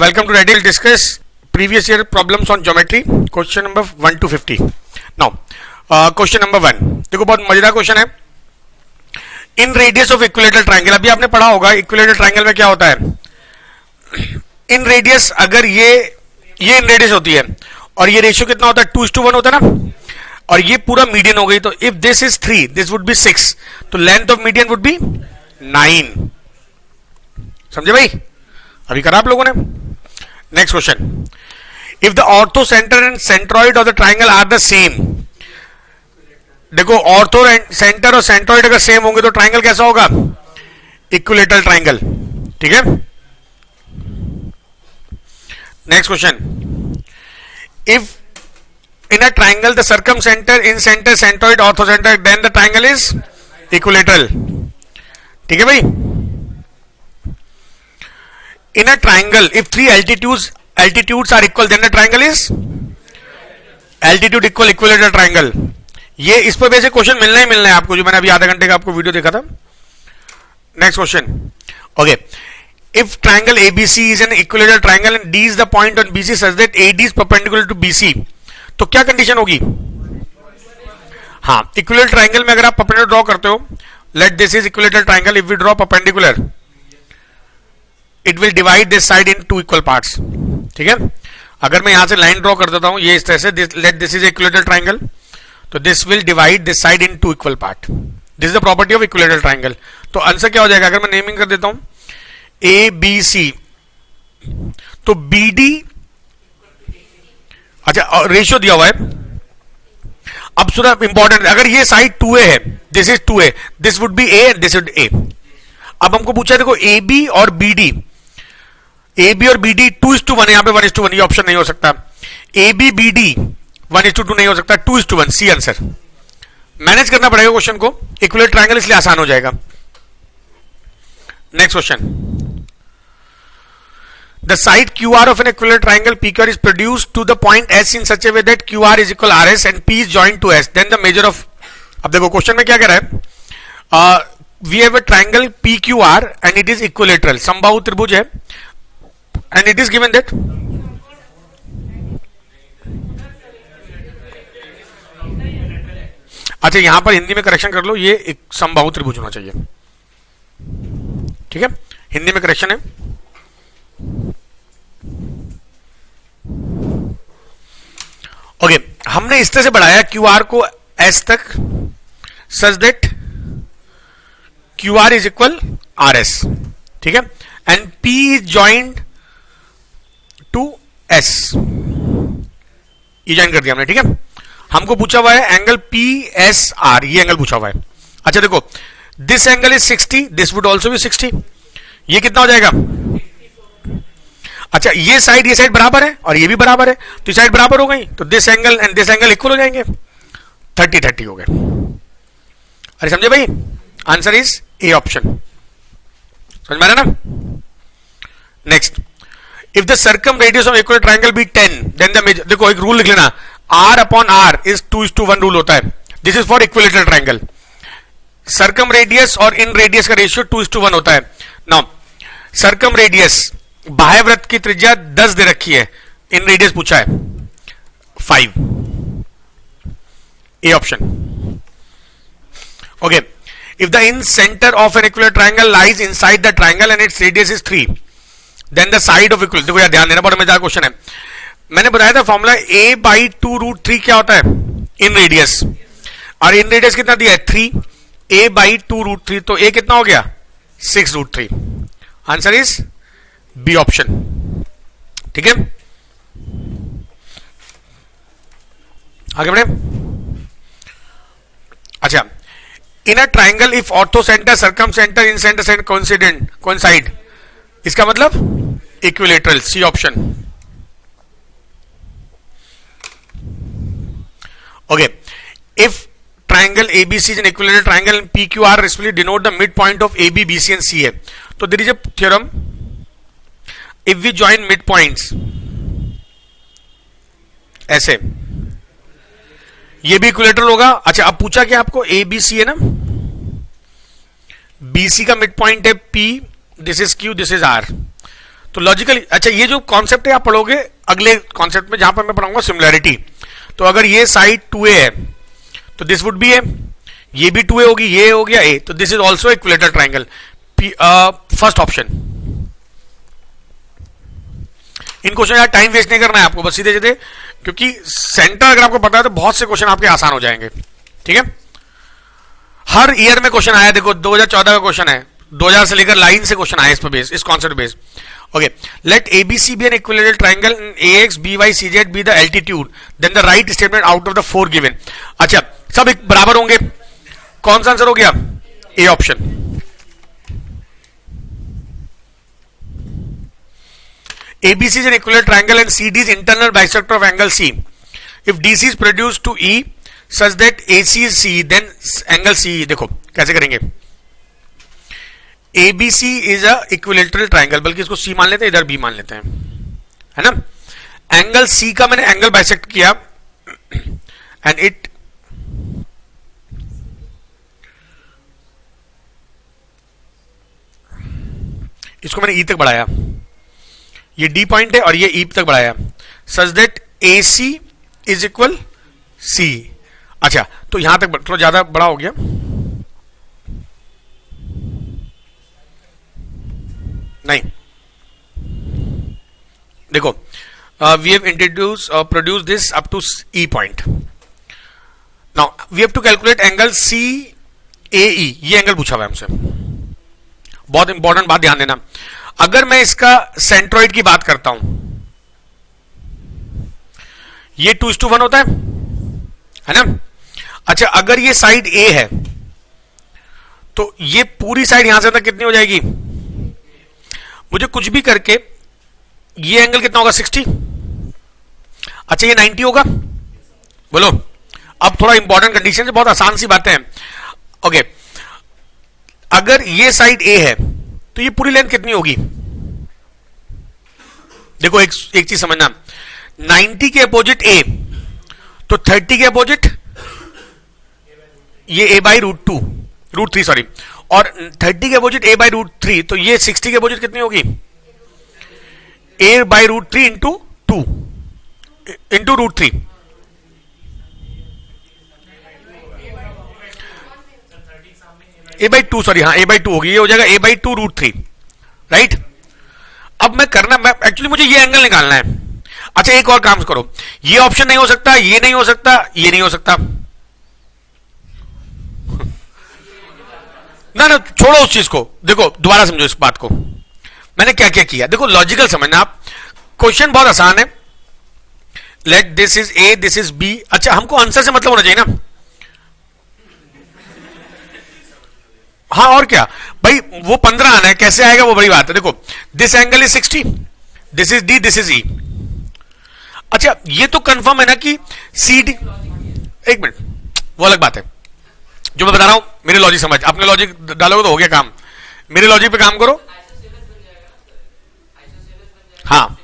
welcome to Ready. We'll discuss previous year problems on geometry. Question number 1 to 50. Now, question number 1. देखो बहुत मजेदार question है. इन radius of equilateral triangle, अभी आपने पढ़ा होगा इक्विलेटरल ट्राइंगल में क्या होता है. इन रेडियस, अगर ये इन रेडियस होती है और ये रेशियो कितना होता है, 2:1 होता है ना, और ये पूरा मीडियन हो गई, तो if this is 3, this would be 6, तो length of median would be 9. समझे भाई? अभी करा आप लोगों ने. Next question. If the orthocentre and centroid of the triangle are the same. देखो ऑर्थो सेंटर और सेंट्रॉइड अगर सेम होंगे तो ट्राइंगल कैसा होगा? Equilateral triangle. ठीक है. Next question. If in a triangle the circumcenter in center centroid orthocenter then the triangle is equilateral. ठीक है भाई. In a triangle if three altitudes are equal then the triangle is altitude equal equilateral triangle. ये इस पर वैसे question मिलना ही मिलना है आपको, जो मैंने अभी आधा घंटे का आपको वीडियो देखा था. Next question. Okay. If triangle ABC is an equilateral triangle and D is the point on BC such that AD is perpendicular to BC, तो क्या कंडीशन होगी? हाँ, इक्विलेटरल ट्राइंगल में अगर आप परपेंडिकुलर ड्रॉ करते हो, let this is equilateral triangle, if we draw perpendicular it will divide this side in 2 equal parts. ठीक है. अगर मैं यहां से लाइन ड्रॉ कर देता हूं ये इस तरह से, let this is equilateral triangle, तो this will divide this side in 2 equal part. This is the property of equilateral triangle. तो आंसर क्या हो जाएगा अगर मैं नेमिंग कर देता हूं ए बी सी, तो बी डी, अच्छा रेशियो दिया हुआ है. अब सुना इंपॉर्टेंट, अगर ये साइड 2a है, this is 2a, this would B a and this would a. अब हमको पूछा है देखो ए बी और बी डी, ए बी और बी डी 2:1 है, यहां पे 1:1, ये ऑप्शन नहीं हो सकता. ए बी बी डी 1:2 नहीं हो सकता, 2:1, सी आंसर. मैनेज करना पड़ेगा क्वेश्चन को, इक्विलेटरल ट्राइंगल इसलिए आसान हो जाएगा. Next question. The side QR of an equilateral triangle PQR is produced to the point S in such a way that QR is equal RS and P is joined to S. Then the measure of, अब देखो question में क्या कह रहा है, we have a triangle PQR and it is equilateral, समबाहु त्रिभुज है, and it is given that अच्छा यहां पर हिंदी में करेक्शन कर लो, ये एक समबाहु त्रिभुज होना चाहिए. ठीक है, हिंदी में करेक्शन है. ओके, हमने इस तरह से बढ़ाया क्यूआर को एस तक such that QR is equal R S. ठीक है. And P is joined to S, ये ज्वाइन कर दिया हमने. ठीक है. हमको पूछा हुआ है एंगल पी एस आर, ये एंगल पूछा हुआ है. अच्छा देखो, this angle is 60, this would also be 60. ये कितना हो जाएगा? अच्छा ये साइड बराबर है और ये भी बराबर है, तो ये साइड बराबर हो गई, तो this angle and this angle equal हो जाएंगे, 30-30 हो गए. अरे समझे भाई? Answer is A option. समझ में आ रहा ना? Next. If the circumradius of equilateral triangle be 10 then the measure, देखो एक रूल लिख लेना, R upon R is 2:1 rule होता है. This is for equilateral triangle. Circumradius और इन रेडियस का रेशियो 2:1 होता है. नाउ सर्कम रेडियस, बाह्यवृत्त की त्रिज्या 10 दे रखी है, इन रेडियस पूछा है 5. A option. Okay. If the incentre of an equilateral triangle lies inside the triangle and its radius is 3 then the side of equilateral, देखो यार ध्यान देना, बहुत मजेदार क्वेश्चन है. मैंने बताया था फॉर्मूला a/2√3 क्या होता है? इन रेडियस, और इन रेडियस कितना दिया है? 3. a/2√3, तो a कितना हो गया? 6√3. Answer is B option. ठीक है. आगे बढ़े. अच्छा, in a triangle if orthocentre circumcentre incentre centre coincide, इसका मतलब equilateral, C option. Okay. If triangle ABC is an equilateral triangle and PQR respectively denote the midpoint of AB, BC and CA. So there is a theorem, if we join midpoints ऐसे, ये भी equilateral होगा. अच्छा अब पूछा क्या आपको? ABC है ना, BC का मिड पॉइंट है P, this is Q, this is R, तो लॉजिकली अच्छा ये जो कॉन्सेप्ट है आप पढ़ोगे अगले कॉन्सेप्ट में जहां पर मैं पढ़ाऊंगा सिमिलैरिटी। तो अगर ये साइड 2a है तो दिस वुड बी ए, ये भी 2a होगी, ये हो गया a, तो this is also equilateral triangle. First option. In question यार टाइम वेस्ट नहीं करना है आपको, बस सीधे सीधे, क्योंकि सेंटर अगर आपको पता है तो बहुत से क्वेश्चन आपके आसान हो जाएंगे। ठीक है, हर ईयर में क्वेश्चन आया, देखो 2014 का क्वेश्चन है, 2000 से लेकर लाइन से क्वेश्चन आया इस पर बेस, इस concept base. Okay, let ABC be an equilateral triangle, ax by cz be the altitude, then the right statement out of the 4 given. अच्छा, सब एक बराबर होंगे, कौन सा आंसर हो गया? A option. ABC is an equilateral triangle and CD is internal bisector of angle C. If DC is produced to E such that AC is C, then angle CE, देखो कैसे करेंगे। ABC is a equilateral triangle, बल्कि इसको C मान लेते हैं, इधर B मान लेते हैं, है ना। एंगल C का मैंने एंगल बाइसेक्ट किया एंड इट इसको मैंने E तक बढ़ाया, ये D पॉइंट है और ये E तक बढ़ाया, सच that AC is equal C। अच्छा, तो यहां तक थोड़ा ज्यादा बड़ा हो गया, नहीं देखो, we have introduce produce this up to E point. Now we have to calculate angle CAE, ये एंगल पूछा हुआ है हमसे, बहुत इंपॉर्टेंट बात ध्यान देना। अगर मैं इसका सेंट्रोइड की बात करता हूं, ये 2:1 होता है ना। अच्छा, अगर ये साइड A है तो ये पूरी साइड यहां से तक कितनी हो जाएगी? मुझे कुछ भी करके ये एंगल कितना होगा? 60। अच्छा, ये 90 होगा, बोलो। अब थोड़ा इंपॉर्टेंट कंडीशन है, बहुत आसान सी बातें हैं। ओके, अगर ये साइड A है तो ये पूरी लेंथ कितनी होगी? देखो एक चीज समझना, 90 के अपोजिट A तो 30 के अपोजिट ये A by root three sorry, और 30 के अपोजिट A बाई √3, तो ये 60 के अपोजिट कितनी होगी? A by √3 into √3। A by 2 sorry, हाँ A बाई 2 होगी, ये हो जाएगा A बाई 2 √3, राइट। अब मैं एक्चुअली मुझे ये एंगल निकालना है। अच्छा, एक और काम करो, ये ऑप्शन नहीं हो सकता, ये नहीं हो सकता, ये नहीं हो सकता, ना छोड़ो उस चीज को। देखो दोबारा समझो इस बात को, मैंने क्या क्या किया, देखो लॉजिकल समझना आप। क्वेश्चन बहुत आसान है, late this is A, this is B। अच्छा, हमको आंसर से मतलब होना चाहिए ना, हाँ और क्या भाई, वो 15 आना है, कैसे आएगा वो बड़ी बात है। देखो this angle is 60, this is D, this is E। अच्छा, ये तो कंफर्म है ना कि CD, एक मिनट, वो अलग बात है, जो मैं बता रहा हूं मेरे लॉजिक समझ, अपने लॉजिक डालोगे तो हो गया काम, मेरे लॉजिक पे काम करो। हाँ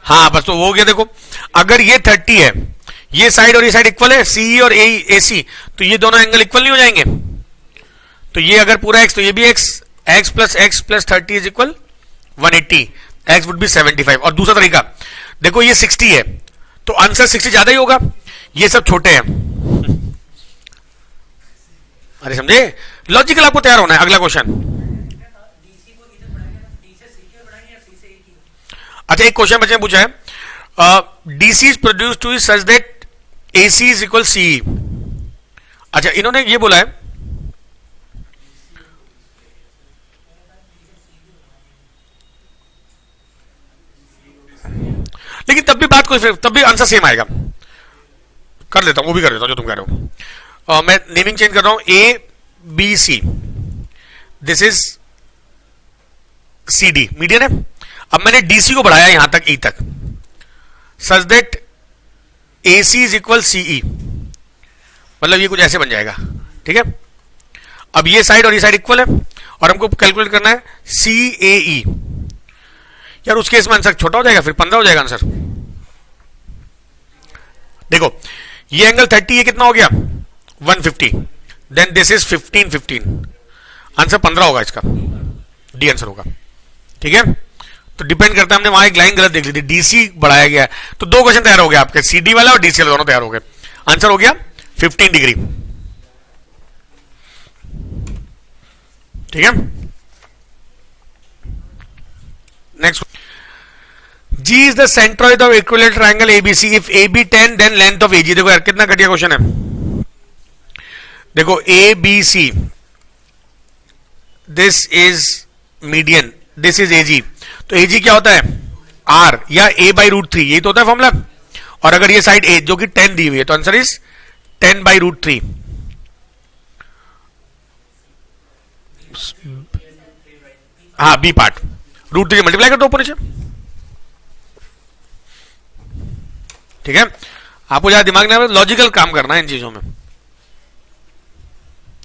हाँ, बस तो हो गया। देखो अगर ये 30 है, ये साइड और ये साइड इक्वल है, CE और AC, तो ये दोनों एंगल इक्वल नहीं हो जाएंगे? तो ये अगर पूरा x तो ये भी x plus 30 is equal 180, x would be 75। और दूसरा तरीका देखो, ये 60 है तो आंसर 60 ज्यादा ही होगा, ये सब छोटे हैं। अरे समझे, लॉजिकल आपको तैयार होना है। अगला क्वेश्चन, अच्छा एक क्वेश्चन बच्चे ने पूछा है, DC is produce to such that AC is equal CE। अच्छा, इन्होंने ये बोला है, लेकिन तब भी बात कोई, तब भी आंसर सेम आएगा। कर लेता हूं, वो भी कर लेता हूं जो तुम कह रहे हो। मैं नेमिंग चेंज कर रहा हूं, ABC, this is CD, median है। अब मैंने DC को बढ़ाया यहां तक E तक, such that AC is equal CE, मतलब ये कुछ ऐसे बन जाएगा, ठीक है। अब ये साइड और ये साइड इक्वल है और हमको कैलकुलेट करना है CAE। यार उस केस में आंसर छोटा हो जाएगा, फिर 15 हो जाएगा आंसर। देखो ये एंगल 30, ये कितना हो गया? 150, देन दिस इज 15, आंसर 15 होगा इसका। डी आंसर होगा। ठीक है, तो डिपेंड करता है, हमने वहां एक लाइन गलत देख ली थी, डीसी बढ़ाया गया है। तो दो क्वेश्चन तैयार हो गए आपके, सीडी वाला और डीसी वाला दोनों तैयार हो गए। आंसर हो गया 15 डिग्री। ठीक है, next, G is the centroid of equilateral triangle ABC if AB 10 then length of AG. देखो यार कितना घटिया क्वेश्चन है। देखो A B C, this is median, this is AG. तो एजी क्या होता है, आर या ए बाई रूट 3, यही तो होता है फॉर्मूला। और अगर ये साइड ए जो कि 10 दी हुई है, तो आंसर इज 10 बाई रूट 3। हाँ, बी पार्ट रूट 3 मल्टीप्लाई कर दो ऊपर नीचे। ठीक है, आपको ज्यादा दिमाग नहीं, लॉजिकल काम करना है इन चीजों में।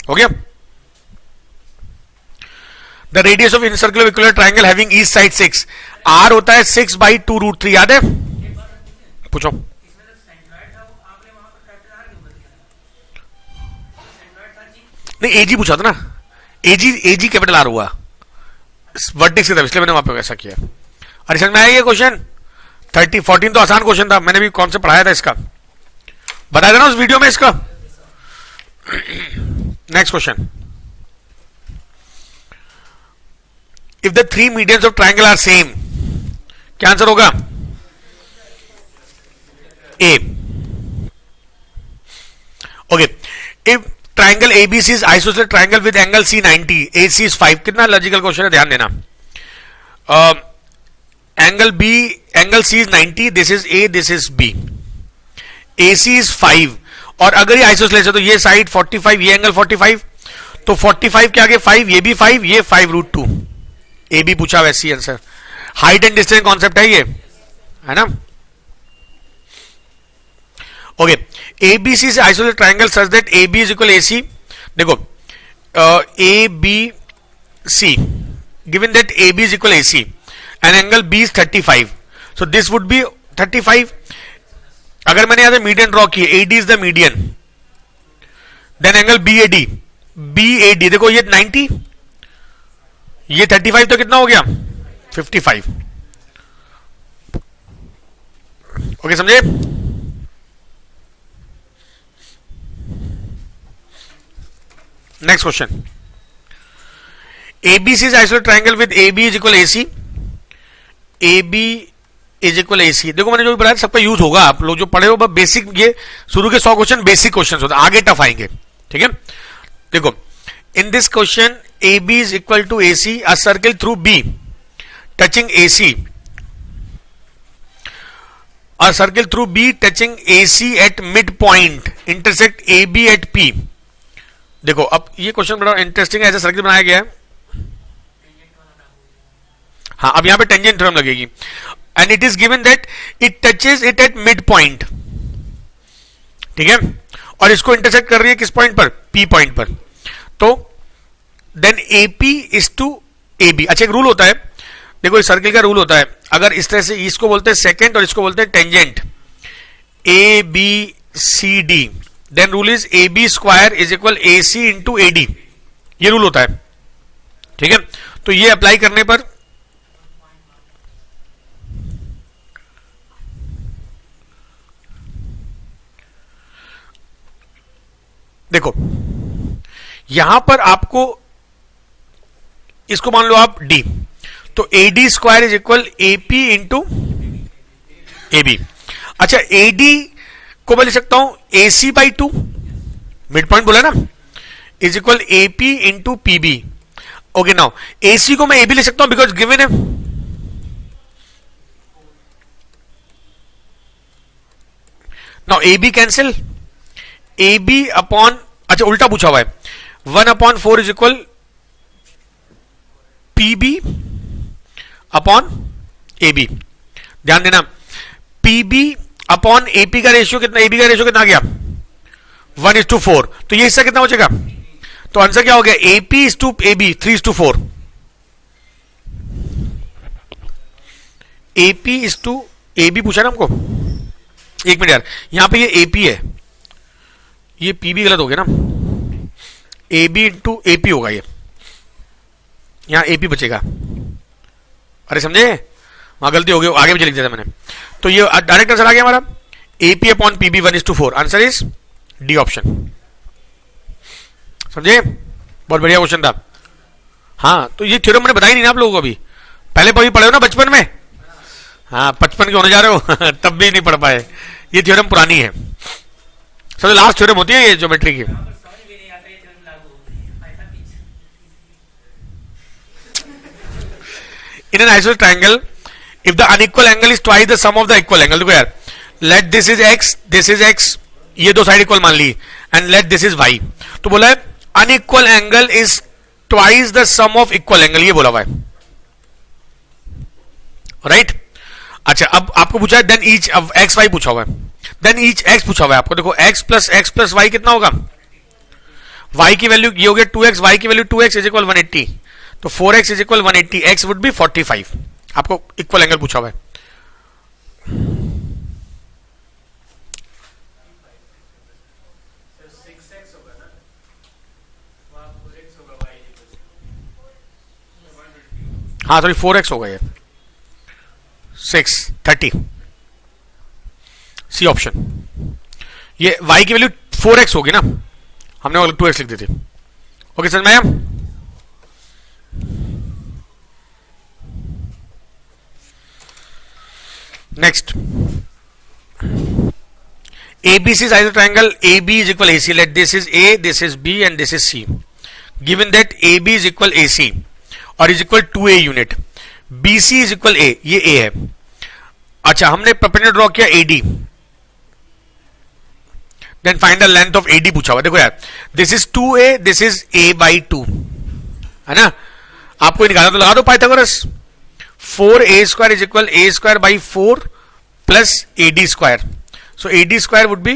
हो गया। The radius of incircular equilateral triangle having east side 6, R होता है 6 बाई 2 रूट 3, याद है? पूछो। नहीं, एजी पूछा था ना, एजी कैपिटल आर हुआ वर्टेक्स की तरफ, इसलिए मैंने वहां पे वैसा किया। अरे समझ में आया ये क्वेश्चन? 14 तो आसान क्वेश्चन था, मैंने भी कौन से पढ़ाया था इसका, बताया था ना उस वीडियो में इसका। Next question, if the 3 medians of triangle are same, क्या आंसर होगा? A. Okay, if triangle ABC is isosceles triangle with angle C 90, AC is 5, कितना लॉजिकल क्वेश्चन है, ध्यान देना। Angle C is 90, this is A, this is B, AC is 5, और अगर ये isosceles है तो ये साइड 45, ये एंगल 45, तो 45 के आगे 5, ये भी 5, ये 5 रूट 2, ए बी पूछा वैसी answer. Height and distance concept है ये, है ना? ओके, एबीसी से isosceles triangle such that AB is equal AC। देखो ABC given that AB is equal AC and angle B is 35, so this would be 35। अगर मैंने यहां से मीडियन ड्रॉ किया, AD is the median, then angle BAD, देखो ये 90, ये 35, तो कितना हो गया 55। ओके, समझे? Next question, ABC is isosceles triangle with AB is equal AC, AB is equal AC। देखो मैंने जो भी बताया सबका यूज होगा, आप लोग जो पढ़े हो, बेसिक, ये शुरू के 100 क्वेश्चन बेसिक क्वेश्चन होते हैं, आगे टफ आएंगे। ठीक है, देखो in this question AB is equal to AC, a circle through B touching AC, a circle through B touching AC at midpoint intersect AB at P। देखो अब ये क्वेश्चन बड़ा इंटरेस्टिंग है, ऐसा सर्किल बनाया गया है। हाँ, अब यहां पे टेंजेंट थ्योरम लगेगी, and it is given that it touches it at mid point. ठीक है, और इसको इंटरसेक्ट कर रही है किस पॉइंट पर? P पॉइंट पर। तो then AP is to AB। अच्छा, एक रूल होता है, देखो इस सर्किल का रूल होता है, अगर इस तरह से, इसको बोलते हैं सेकेंड और इसको बोलते हैं tangent, ABCD, then rule is AB square is equal AC into AD, ये रूल होता है। ठीक है, तो ये अप्लाई करने पर देखो यहां पर आपको, इसको मान लो आप D, तो AD square is equal AP into AB। अच्छा, AD को मैं लिख सकता हूं AC बाई 2, मिड पॉइंट बोला ना, is equal AP into PB। Okay, now AC को मैं AB लिख सकता हूं बिकॉज गिवन है। Now AB cancel, AB upon, अच्छा उल्टा पूछा हुआ है, 1/4 is equal PB upon AB। ध्यान देना, PB अपॉन AP का रेशियो कितना, AB का रेशियो कितना आ गया 1:4, तो ये हिस्सा कितना हो जाएगा? तो आंसर क्या हो गया? AP is to AB 3:4। AP is to AB पूछा ना हमको, एक मिनट यार, यहां पे ये AP है, ये PB गलत हो गया ना, AB इंटू AP होगा ये। यहां एपी बचेगा। अरे समझे, वहां गलती हो गई, आगे भी लिख दिया था मैंने। तो ये डायरेक्ट आंसर आ गया हमारा AP upon PB 1:4। Answer is D option. समझे, बहुत बढ़िया क्वेश्चन था। हाँ, तो ये थ्योरम मैंने बताई नहीं ना आप लोगों को अभी, पहले कभी पढ़े हो ना बचपन में। हाँ, 55 के होने जा रहे हो तब भी नहीं पढ़ पाए। ये थ्योरम पुरानी है, सबसे लास्ट थ्योरम होती है ये ज्योमेट्री की। In an isosceles triangle, if the unequal angle is twice the sum of the equal angle, देखो यार, let this is x, ये दो साइड इक्वल मान ली, and let this is y। तो बोला है unequal angle is twice the sum of equal angle, ये बोला हुआ है, राइट। अच्छा, अब आपको पूछा है देन ईच एक्स वाई पूछा हुआ है, देन ईच एक्स पूछा हुआ है आपको। देखो x प्लस वाई कितना होगा, y की वैल्यू ये हो गया 2x, y की वैल्यू 2x इज इक्वल 180, तो 4x is equal 180, x would be 45। आपको इक्वल एंगल पूछा हुआ है। हाँ सॉरी 4x होगा ये, 630 सी ऑप्शन। ये y की वैल्यू 4x होगी ना, हमने 2x लिख दी थी। ओके समझ में आया। Next, ABC is isosceles triangle AB is equal AC. Let this is A, this is B and this is C. Given that AB is equal AC और is equal 2A unit, BC is equal A, ये A है। अच्छा, हमने perpendicular draw किया AD, then find the length of AD पूछा हुआ। देखो यार, this is 2A, this is A by 2, है ना। आपको निकालना तो लगा दो Pythagoras. 4A square is equal A square by 4 plus AD square. So AD square would be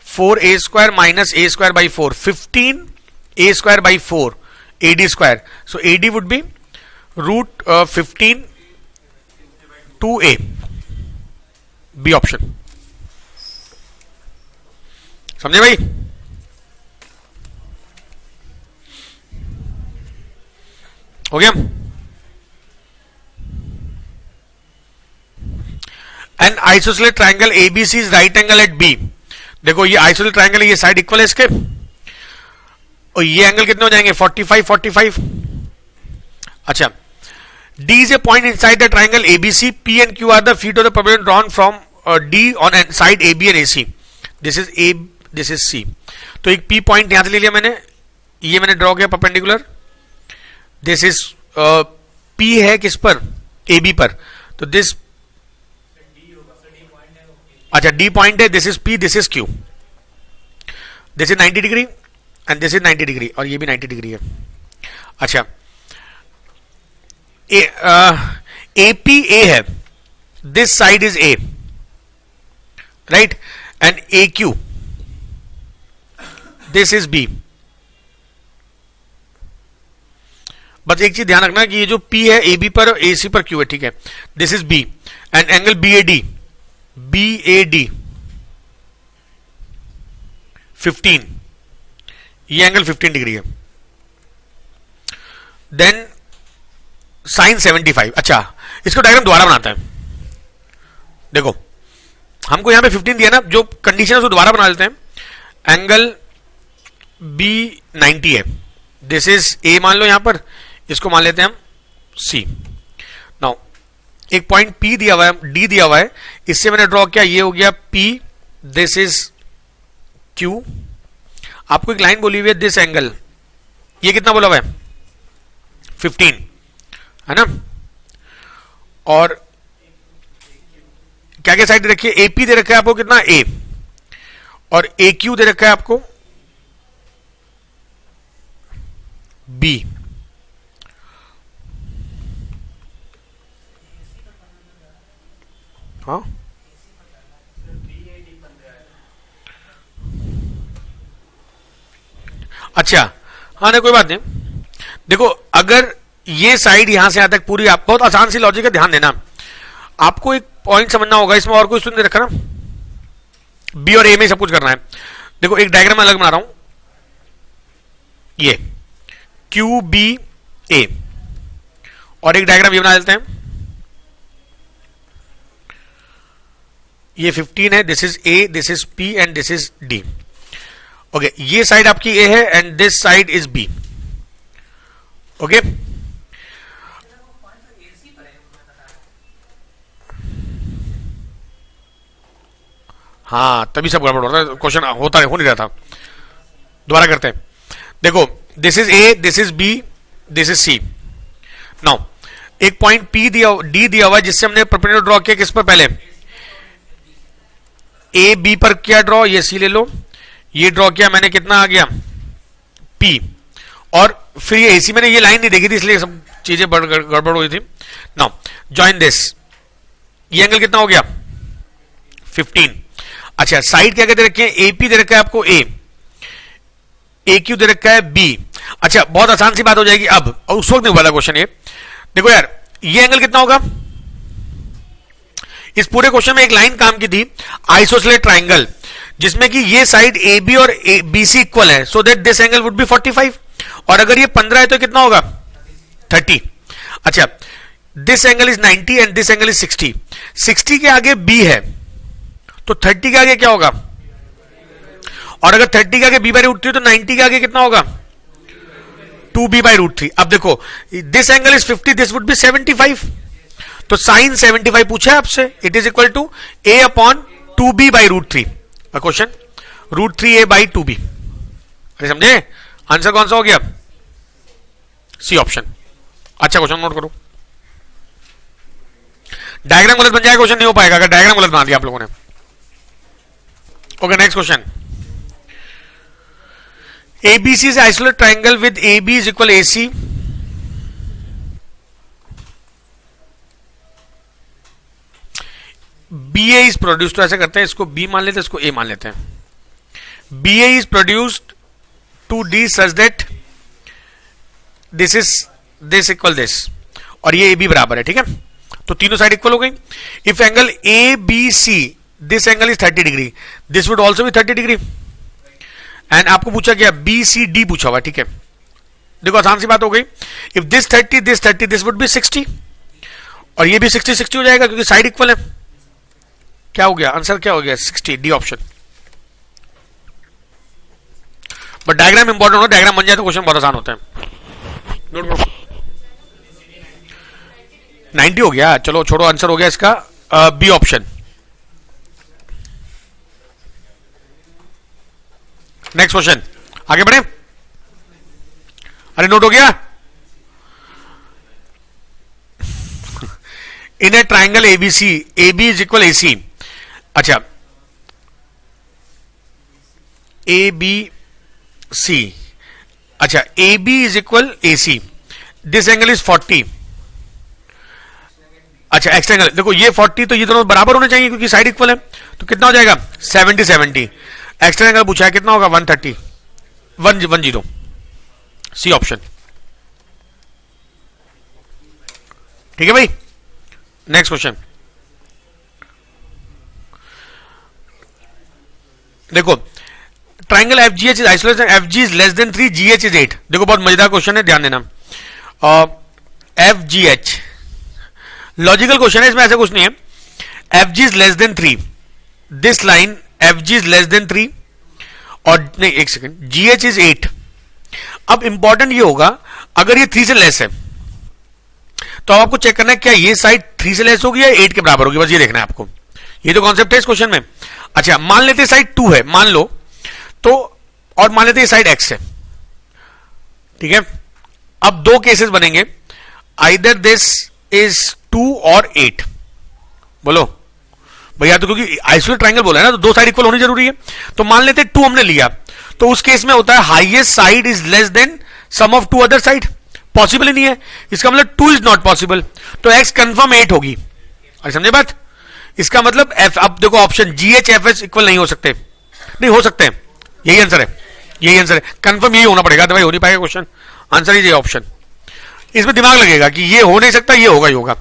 4A square minus A square by 4, 15 A square by 4 AD square. So AD would be root 15 2A, B option। समझे भाई। हो गया। An isosceles triangle ABC is right angle at B. देखो ये isosceles triangle है, ये side equal है इसके, और ये एंगल कितने हो जाएंगे 45 45। अच्छा, D is a point inside the triangle ABC, P and Q are the feet of the perpendicular drawn from D on side A B and A C. This is A, this is C. तो एक P point यहां से ले लिया मैंने, ये मैंने draw किया परपेंडिकुलर। दिस इज पी है किस पर, ए बी पर, तो दिस, अच्छा डी पॉइंट है, this is P, this is Q, this is 90 degree and this is 90 degree, और ये भी 90 डिग्री है। अच्छा, ए पी ए है, this side is A, right, and A Q, this is B. बस एक चीज ध्यान रखना कि ये जो P है ए बी पर, ए सी पर Q है, ठीक है। This is B and angle B A D 15, ये एंगल 15 डिग्री है। Then sine 75। अच्छा, इसको डायग्राम दोबारा बनाते हैं। देखो हमको यहां पे 15 दिया ना, जो कंडीशन है उसको दोबारा बना लेते हैं। एंगल B 90 है, दिस इज A मान लो, यहां पर इसको मान लेते हैं हम C। नाउ एक पॉइंट P दिया हुआ है, D दिया हुआ है, इससे मैंने ड्रॉ किया, ये हो गया P, दिस इज Q। आपको एक लाइन बोली हुई है, दिस एंगल, ये कितना बोला हुआ है 15, है ना। और क्या क्या साइड दे रखी है, AP दे रखा है आपको कितना A, और AQ दे रखा है आपको B। हाँ, अच्छा, हाँ नहीं कोई बात नहीं। देखो अगर ये साइड यहां से यहां तक पूरी, आप बहुत आसान सी लॉजिक है, ध्यान देना। आपको एक पॉइंट समझना होगा, इसमें और कोई सुन रखा ना, बी और ए में सब कुछ करना है। देखो एक डायग्राम अलग बना रहा हूं, ये क्यू बी ए, और एक डायग्राम ये बना देते हैं, ये 15 है, this is A, this is P and this is D. Okay, ये साइड आपकी ए है and this side is B. Okay, हाँ तभी सब गड़बड़ हो रहा है, क्वेश्चन होता है, हो नहीं रहा था। दोबारा करते हैं, देखो this is A, this is B, this is C. Now एक पॉइंट पी दिया, डी दिया हुआ है, जिससे हमने परपेंडिकुलर ड्रॉ किया किस पर, पहले ए बी पर किया ड्रॉ, ये सी ले लो, ये ड्रॉ किया मैंने, कितना आ गया पी, और फिर ये एसी, मैंने ये लाइन नहीं देखी थी इसलिए सब चीजें गड़बड़ हुई थी। नाउ जॉइन दिस, ये एंगल कितना हो गया 15। अच्छा, साइड क्या क्या दे रखे हैं, एपी दे रखा है आपको ए, ए क्यू दे रखा है बी। अच्छा, बहुत आसान सी बात हो जाएगी अब, और उस वक्त नहीं हुआ था क्वेश्चन ये। देखो यार, ये एंगल कितना होगा, इस पूरे क्वेश्चन में एक लाइन काम की थी, आइसोसेलेस ट्राइंगल, जिसमें कि ये साइड ए बी और बी सी इक्वल है, so that this angle would be 45, और अगर ये 15 है तो कितना होगा 30। अच्छा, this angle is 90 and this angle is 60, 60 के आगे बी है तो 30 के आगे क्या होगा, और अगर 30 के आगे बी बाई रूट 3 तो 90 के आगे कितना होगा 2b बाई रूट 3। अब देखो, this angle is 50, this would be 75, तो साइन 75 पूछा है आपसे, it is equal to a upon 2b by root 3। Question root 3a by 2b, अरे समझे, आंसर कौन सा हो गया, सी ऑप्शन। अच्छा क्वेश्चन नोट करो, डायग्राम गलत बन जाएगा, क्वेश्चन नहीं हो पाएगा अगर डायग्राम गलत बना दिया आप लोगों ने। Okay, next question, ABC is isolated triangle with AB is equal AC. BA is produced, तो ऐसे करते हैं, इसको B मान लेते हैं, इसको A मान लेते हैं। BA is produced to D such that this is this equal this, और ये AB बराबर है, ठीक है, तो तीनों साइड इक्वल हो गई। If angle ABC, this angle is 30 degree, this would also भी 30 डिग्री, एंड आपको पूछा गया बी सी डी पूछा हुआ, ठीक है, देखो आसान सी बात हो गई, if this 30 this would B 60, और ये भी 60 60 हो जाएगा क्योंकि साइड इक्वल है। क्या हो गया आंसर, क्या हो गया 60, D option. But diagram important हो, डायग्राम बन जाए तो क्वेश्चन बहुत आसान होता है। नोट करो, 90 हो गया, चलो छोड़ो, आंसर हो गया इसका बी ऑप्शन। नेक्स्ट क्वेश्चन, आगे बढ़े, अरे नोट हो गया, in a triangle ABC, A B is equal A C. अच्छा, ए बी सी, अच्छा A B is equal A C, this angle is 40। अच्छा, एक्स एंगल देखो, ये 40 तो ये दोनों बराबर होने चाहिए क्योंकि साइड इक्वल है, तो कितना हो जाएगा 70 70। एक्स्ट्रा एंगल पूछा है, कितना होगा 130, 110, सी ऑप्शन। ठीक है भाई, नेक्स्ट क्वेश्चन देखो, triangle F G H is isolated, F G is less then 3, ji H is 8। देखो बहुत मजेदार क्वेश्चन है, ध्यान देना। F G H logical question है, इसमें ऐसा कुछ नहीं है, F G is less then 3, this line F G is less then 3, और नहीं एक सेकेंड, जी एच इज 8। अब इंपॉर्टेंट ये होगा, अगर ये 3 से लेस है तो आपको चेक करना है क्या ये साइड 3 से लेस होगी या 8 के बराबर होगी, बस ये देखना है आपको, ये तो कॉन्सेप्ट है इस क्वेश्चन में। अच्छा, मान लेते साइड 2 है, मान लो तो, और मान लेते साइड x है, ठीक है। अब दो केसेस बनेंगे, आइदर दिस इज 2 और 8, बोलो भैया, तो क्योंकि आइसोलेटेड ट्राइंगल बोला है ना, तो दो साइड इक्वल होनी जरूरी है, तो मान लेते 2 हमने लिया, तो उस केस में होता है highest side is less than sum of 2 other side, possible ही नहीं है, इसका मतलब 2 इज नॉट पॉसिबल, तो x कंफर्म 8 होगी। अरे समझे बात, इसका मतलब f, अब देखो ऑप्शन जी एच एफ एस इक्वल नहीं हो सकते, नहीं हो सकते, यही आंसर है, यही आंसर है, कंफर्म यही होना पड़ेगा, तो भाई हो नहीं पाएगा क्वेश्चन, आंसर ही ये ऑप्शन। इसमें दिमाग लगेगा कि ये हो नहीं सकता, ये होगा ही होगा।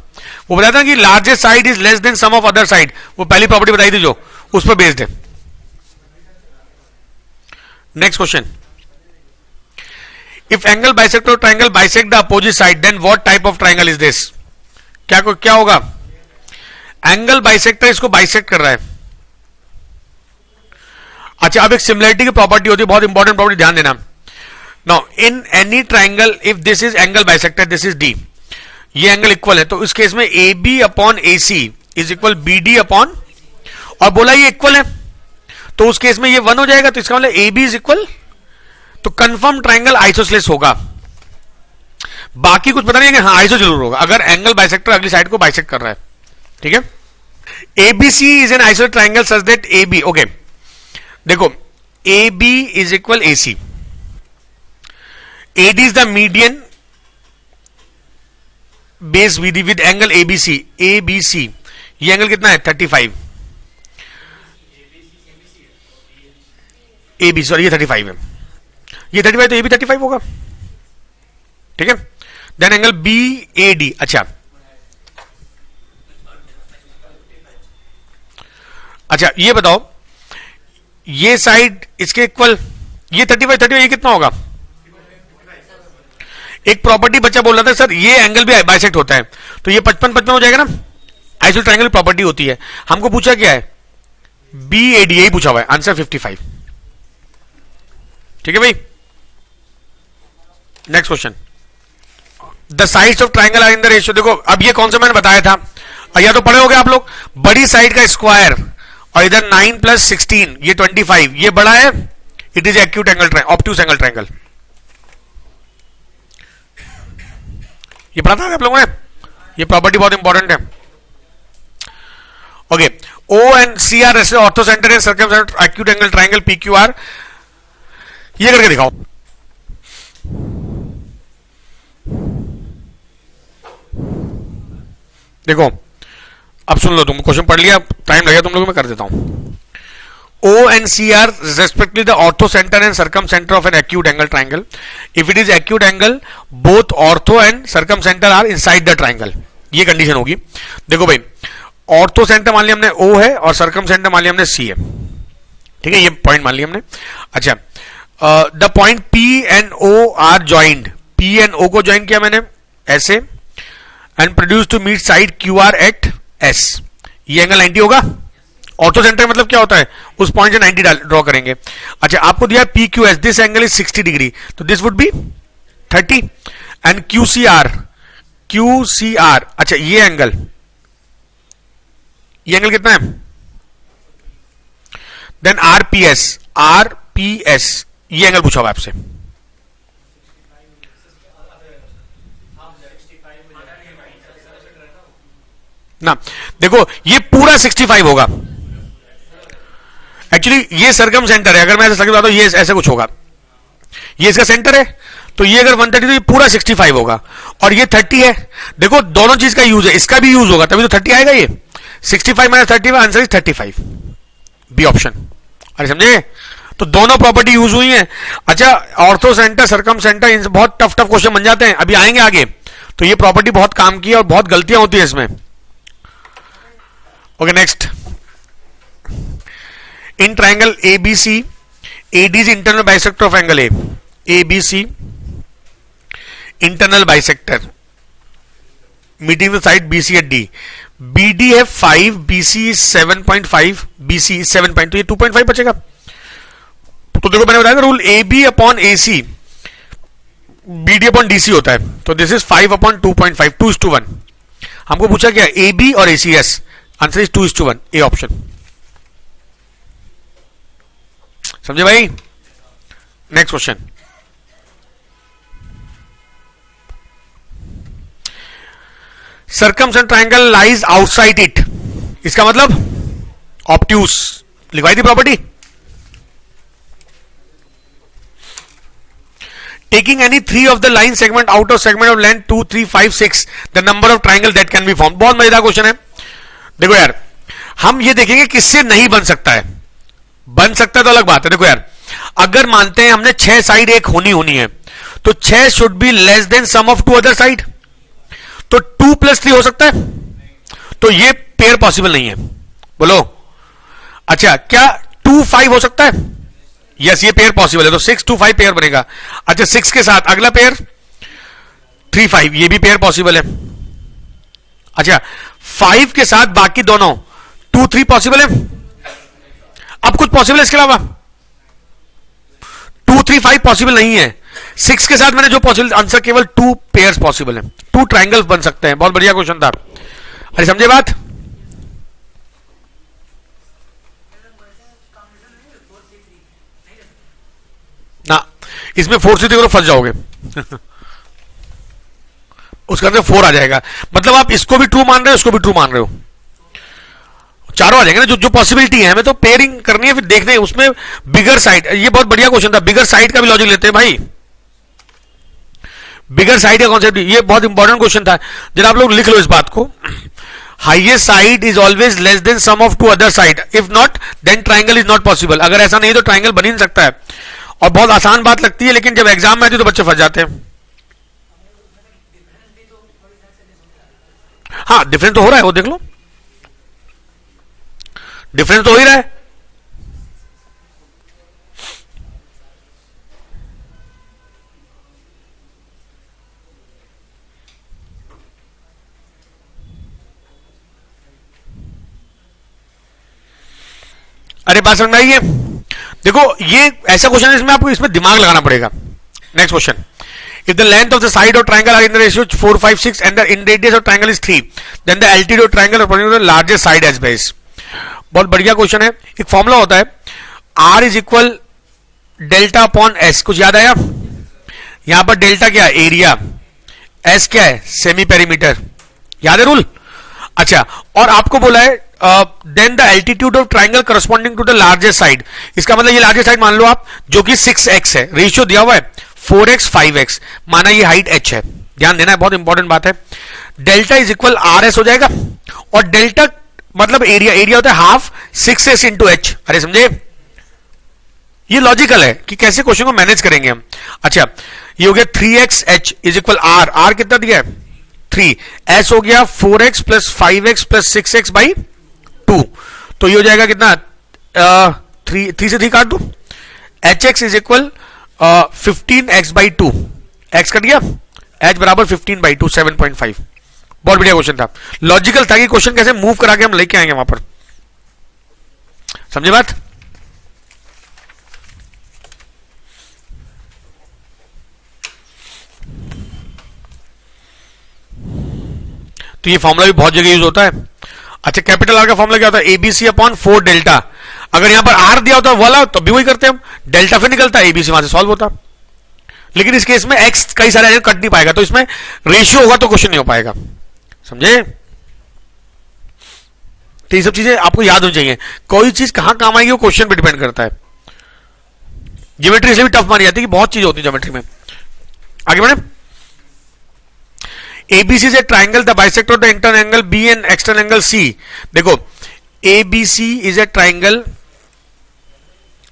वो बताता है कि largest side is less than sum of other side, वो पहली प्रॉपर्टी बताई थी जो, उस पर बेस्ड है। Next question, if angle bisector triangle bisect the opposite side then what type of triangle is this? क्या होगा? एंगल बाइसेक्टर इसको बाइसेक्ट कर रहा है। अच्छा, अब एक सिमिलरिटी की प्रॉपर्टी होती है, बहुत इंपॉर्टेंट प्रॉपर्टी, ध्यान देना। Now in any triangle if this is angle bisector, this is D, ये एंगल इक्वल है, तो इस केस में A B upon A C is equal B D upon, और बोला ये इक्वल है तो उस केस में ये 1 हो जाएगा, तो इसका मतलब ए बी इज इक्वल, तो कंफर्म ट्राइंगल आइसोसेलेस होगा। बाकी कुछ पता नहीं है कि हाँ आइसो जरूर होगा अगर एंगल बाइसेक्टर अगली साइड को बाइसेक्ट कर रहा है। ठीक है, ABC is an isosceles triangle such that A B, okay देखो A B is equal A C, AD is the median base BD with angle ABC, ABC ये एंगल कितना है 35, AB सॉरी ये 35 है, ये 35 तो ये भी 35 होगा। ठीक है, देन एंगल BAD, अच्छा ये बताओ ये साइड इसके इक्वल, ये 35 ये कितना होगा? एक प्रॉपर्टी बच्चा बोल रहा था सर ये एंगल भी बाइसेक्ट होता है, तो ये 55 हो जाएगा ना, आइसोसेलेस ट्रायंगल प्रॉपर्टी होती है। हमको पूछा क्या है? BAD, यही पूछा हुआ है, आंसर 55। ठीक है भाई, next question, the sides of triangle are in the ratio. देखो अब ये कौन सा मैंने बताया था, या तो पढ़े होगे आप लोग, बड़ी साइड का स्क्वायर और इधर 9 + 16 ये 25, ये बड़ा है, it is acute angle obtuse angle triangle. ये पढ़ा था आप लोगों ने, ये प्रॉपर्टी बहुत इंपॉर्टेंट है। Okay, O and C are ऐसे orthocentre and circumcentre acute angle triangle PQR, ये करके दिखाओ। देखो अब सुन लो, तुम क्वेश्चन पढ़ लिया, टाइम लगेगा तुम लोगों को, मैं कर देता हूं। O and C are respectively the ortho center and circumcenter of an acute angle triangle. If it is acute angle, both ortho and circumcenter are inside the triangle. ये कंडीशन होगी। देखो भाई, ऑर्थो सेंटर मान लिया हमने O है और circum centre मान लिया हमने C है। ठीक है, ये पॉइंट मान लिया हमने। अच्छा, the point P and O are joined. P and O को ज्वाइन किया मैंने ऐसे, and produce to meet side QR at S। ये एंगल 90 होगा। ऑर्थो सेंटर मतलब क्या होता है, उस पॉइंट से 90 ड्रॉ करेंगे। अच्छा, आपको दिया PQS, this angle is 60 degree, तो this would be 30, and QCR, अच्छा ये एंगल कितना है? देन RPS, ये एंगल पूछा होगा आपसे। ना देखो ये पूरा 65 होगा, एक्चुअली ये सर्कम सेंटर है, अगर मैं ऐसे सर्कल बताता हूं ये ऐसे कुछ होगा, ये इसका सेंटर है, तो ये अगर 130 तो ये पूरा 65 होगा, और ये 30 है। देखो दोनों चीज का यूज है, इसका भी यूज होगा तभी तो 30 आएगा। ये 65 - 30, आंसर इज 35, बी ऑप्शन। अरे समझे, तो दोनों प्रॉपर्टी यूज हुई है। अच्छा, ऑर्थो सेंटर सर्कम सेंटर बहुत टफ क्वेश्चन बन जाते हैं, अभी आएंगे आगे, तो ये प्रॉपर्टी बहुत काम की है और बहुत गलतियां होती है इसमें। Okay, next, in triangle ABC, AD is internal bisector of angle A. ABC, internal bisector, meeting the side BC at D. BD है 5, BC is 7.5, BC is 7. तो ये 2.5 बचेगा। तो देखो मैंने बताया था rule, AB upon AC BD upon DC होता है, तो दिस इज 5 अपॉन 2.5, 2:1। हमको पूछा क्या, AB और ACS, answer is 2:1, A option. समझे भाई? Next question, circumcentre triangle lies outside it, इसका मतलब ऑब्ट्यूज, लिखवाई थी property. Taking any 3 of the line segment out of segment of length 2, 3, 5, 6, the number of triangle that can be form. बहुत मजेदार question है। देखो यार, हम ये देखेंगे किससे नहीं बन सकता है, बन सकता है तो अलग बात है। देखो यार, अगर मानते हैं हमने 6 साइड एक होनी है, तो 6 should be less than sum of 2 other side, तो 2 + 3 हो सकता है, तो ये पेयर पॉसिबल नहीं है, बोलो। अच्छा, क्या 2, 5 हो सकता है? यस ये पेयर पॉसिबल है, तो 6 2 5 पेयर बनेगा। अच्छा 6 के साथ अगला पेयर 3 5, ये भी पेयर पॉसिबल है। अच्छा 5 के साथ बाकी दोनों 2 3 पॉसिबल है। अब कुछ पॉसिबल है इसके अलावा? 2 3 5 पॉसिबल नहीं है। 6 के साथ मैंने जो पॉसिबल आंसर केवल 2 पेयर्स पॉसिबल है, 2 ट्राइंगल्स बन सकते हैं। बहुत बढ़िया क्वेश्चन था। अरे समझे बात? ना इसमें 4 से 3 फंस जाओगे उसके अंदर 4 आ जाएगा, मतलब आप इसको भी ट्रू मान रहे हो, इसको भी ट्रू मान रहे हो, चारों आ जाएंगे ना। जो जो पॉसिबिलिटी है हमें तो पेयरिंग करनी है, फिर देखने हैं उसमें बिगर साइड। ये बहुत बढ़िया क्वेश्चन था, बिगर साइड का भी लॉजिक लेते हैं भाई। बिगर साइड का कॉन्सेप्ट ये बहुत इंपॉर्टेंट क्वेश्चन था। जरा आप लोग लिख लो इस बात को, highest side is always less than sum of two other side, if not then triangle is not possible. अगर ऐसा नहीं तो ट्राइंगल बन ही नहीं सकता है। और बहुत आसान बात लगती है, लेकिन जब एग्जाम में आती है तो बच्चे फंस जाते हैं। हाँ डिफरेंस तो हो रहा है, वो देख लो, डिफरेंस तो हो ही रहा है। अरे बात समझ में आई है? देखो ये ऐसा क्वेश्चन है इसमें आपको इसमें दिमाग लगाना पड़ेगा। Next question, if the length of the side of triangle are in the ratio 4 5 6 and the in radius of triangle is 3, then the altitude of triangle representing the largest side as base। बहुत बढ़िया question है। एक formula होता है r is equal delta upon s, कुछ याद आया? यहां पर डेल्टा क्या है? एरिया, s क्या है? सेमी पेरीमीटर, याद है रूल? अच्छा और आपको बोला है then the altitude of triangle corresponding to the largest side. इसका मतलब ये लार्जेस्ट साइड मान लो आप, जो कि 6x है, रेशियो दिया हुआ है 4x 5x, माना ये हाइट h है, ध्यान देना है, बहुत इंपॉर्टेंट बात है। Delta is equal R S हो जाएगा, और डेल्टा मतलब एरिया, एरिया होता है हाफ 6s इंटू एच। अरे समझे? ये लॉजिकल है कि कैसे क्वेश्चन को मैनेज करेंगे हम। अच्छा ये हो गया 3x h is equal R, R कितना दिया है? 3, s हो गया 4x plus 5x plus 6x by 2, तो ये हो जाएगा कितना? 3 से 3 काट दो, hx is equal 15x by 2, x cut गया, h बराबर 15 बाई 2, 7.5। बहुत बढ़िया क्वेश्चन था, लॉजिकल था कि क्वेश्चन कैसे मूव करा के हम लेके आएंगे वहां पर। समझे बात? तो ये फॉर्मूला भी बहुत जगह यूज होता है। अच्छा कैपिटल आर का फॉर्मूला क्या होता है? ABC upon 4 delta. अगर यहां पर आर दिया होता वाला तो भी वही करते हम, डेल्टा फिर निकलता है, एबीसी वहां से सॉल्व होता। लेकिन इस केस में एक्स कई सारे कट नहीं पाएगा, तो इसमें रेशियो होगा तो क्वेश्चन नहीं हो पाएगा। समझे? तो ये सब चीजें आपको याद होनी चाहिए। कोई चीज कहां काम आएगी वो क्वेश्चन पे डिपेंड करता है। ज्योमेट्री इसलिए भी टफ मानी जाती है कि बहुत चीजें होती है ज्योमेट्री में। आगे बढ़े। ABC is a triangle, the bisector of the internal angle B and external angle C। देखो ABC is a triangle,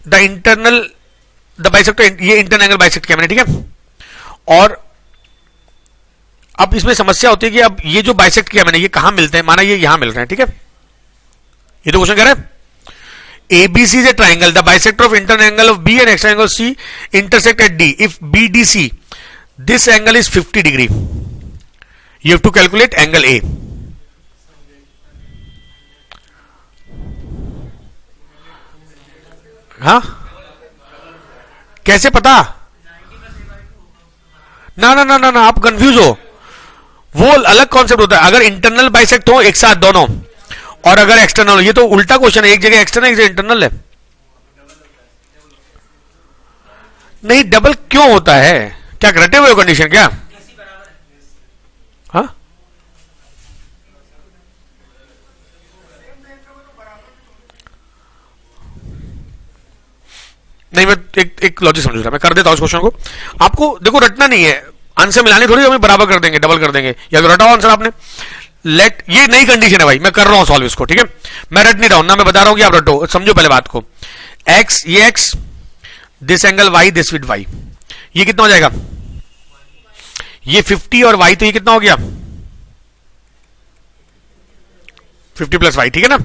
the internal the bisector, ये इंटरनल एंगल बाइसेक्ट किया मैंने, ठीक है। और अब इसमें समस्या होती है कि अब ये जो बाइसेक्ट किया मैंने, ये कहां मिलते हैं? माना ये यहां मिल रहे हैं, ठीक है। ये तो क्वेश्चन कह रहा है ABC is a triangle, the bisector of internal angle of B and external angle C intersect at D, if BDC this angle is 50 degree, you have to calculate angle A। हाँ कैसे पता? ना ना ना ना ना, आप कंफ्यूज हो, वो अलग कॉन्सेप्ट होता है। अगर इंटरनल बाइसेक्ट हो एक साथ दोनों, और अगर एक्सटर्नल हो, ये तो उल्टा क्वेश्चन है, एक जगह एक्सटर्नल एक जगह इंटरनल है। नहीं डबल क्यों होता है? क्या रटे हुए कंडीशन क्या? हाँ नहीं, मैं एक लॉजिक समझ रहा, मैं कर देता हूं इस क्वेश्चन को। आपको देखो रटना नहीं है, आंसर मिलाने थोड़ी हमें बराबर कर देंगे, डबल कर देंगे, या तो रटाओ आंसर आपने। लेट, ये नई कंडीशन है भाई, मैं कर रहा हूं सॉल्व इसको, ठीक है। मैं रट नहीं रहा हूं ना, मैं बता रहा हूं कि आप रटो, समझो पहले बात को। एक्स, ये x, this angle y, this with y, ये कितना हो जाएगा? ये 50 और वाई, तो ये कितना हो गया? 50 प्लस वाई, ठीक है ना।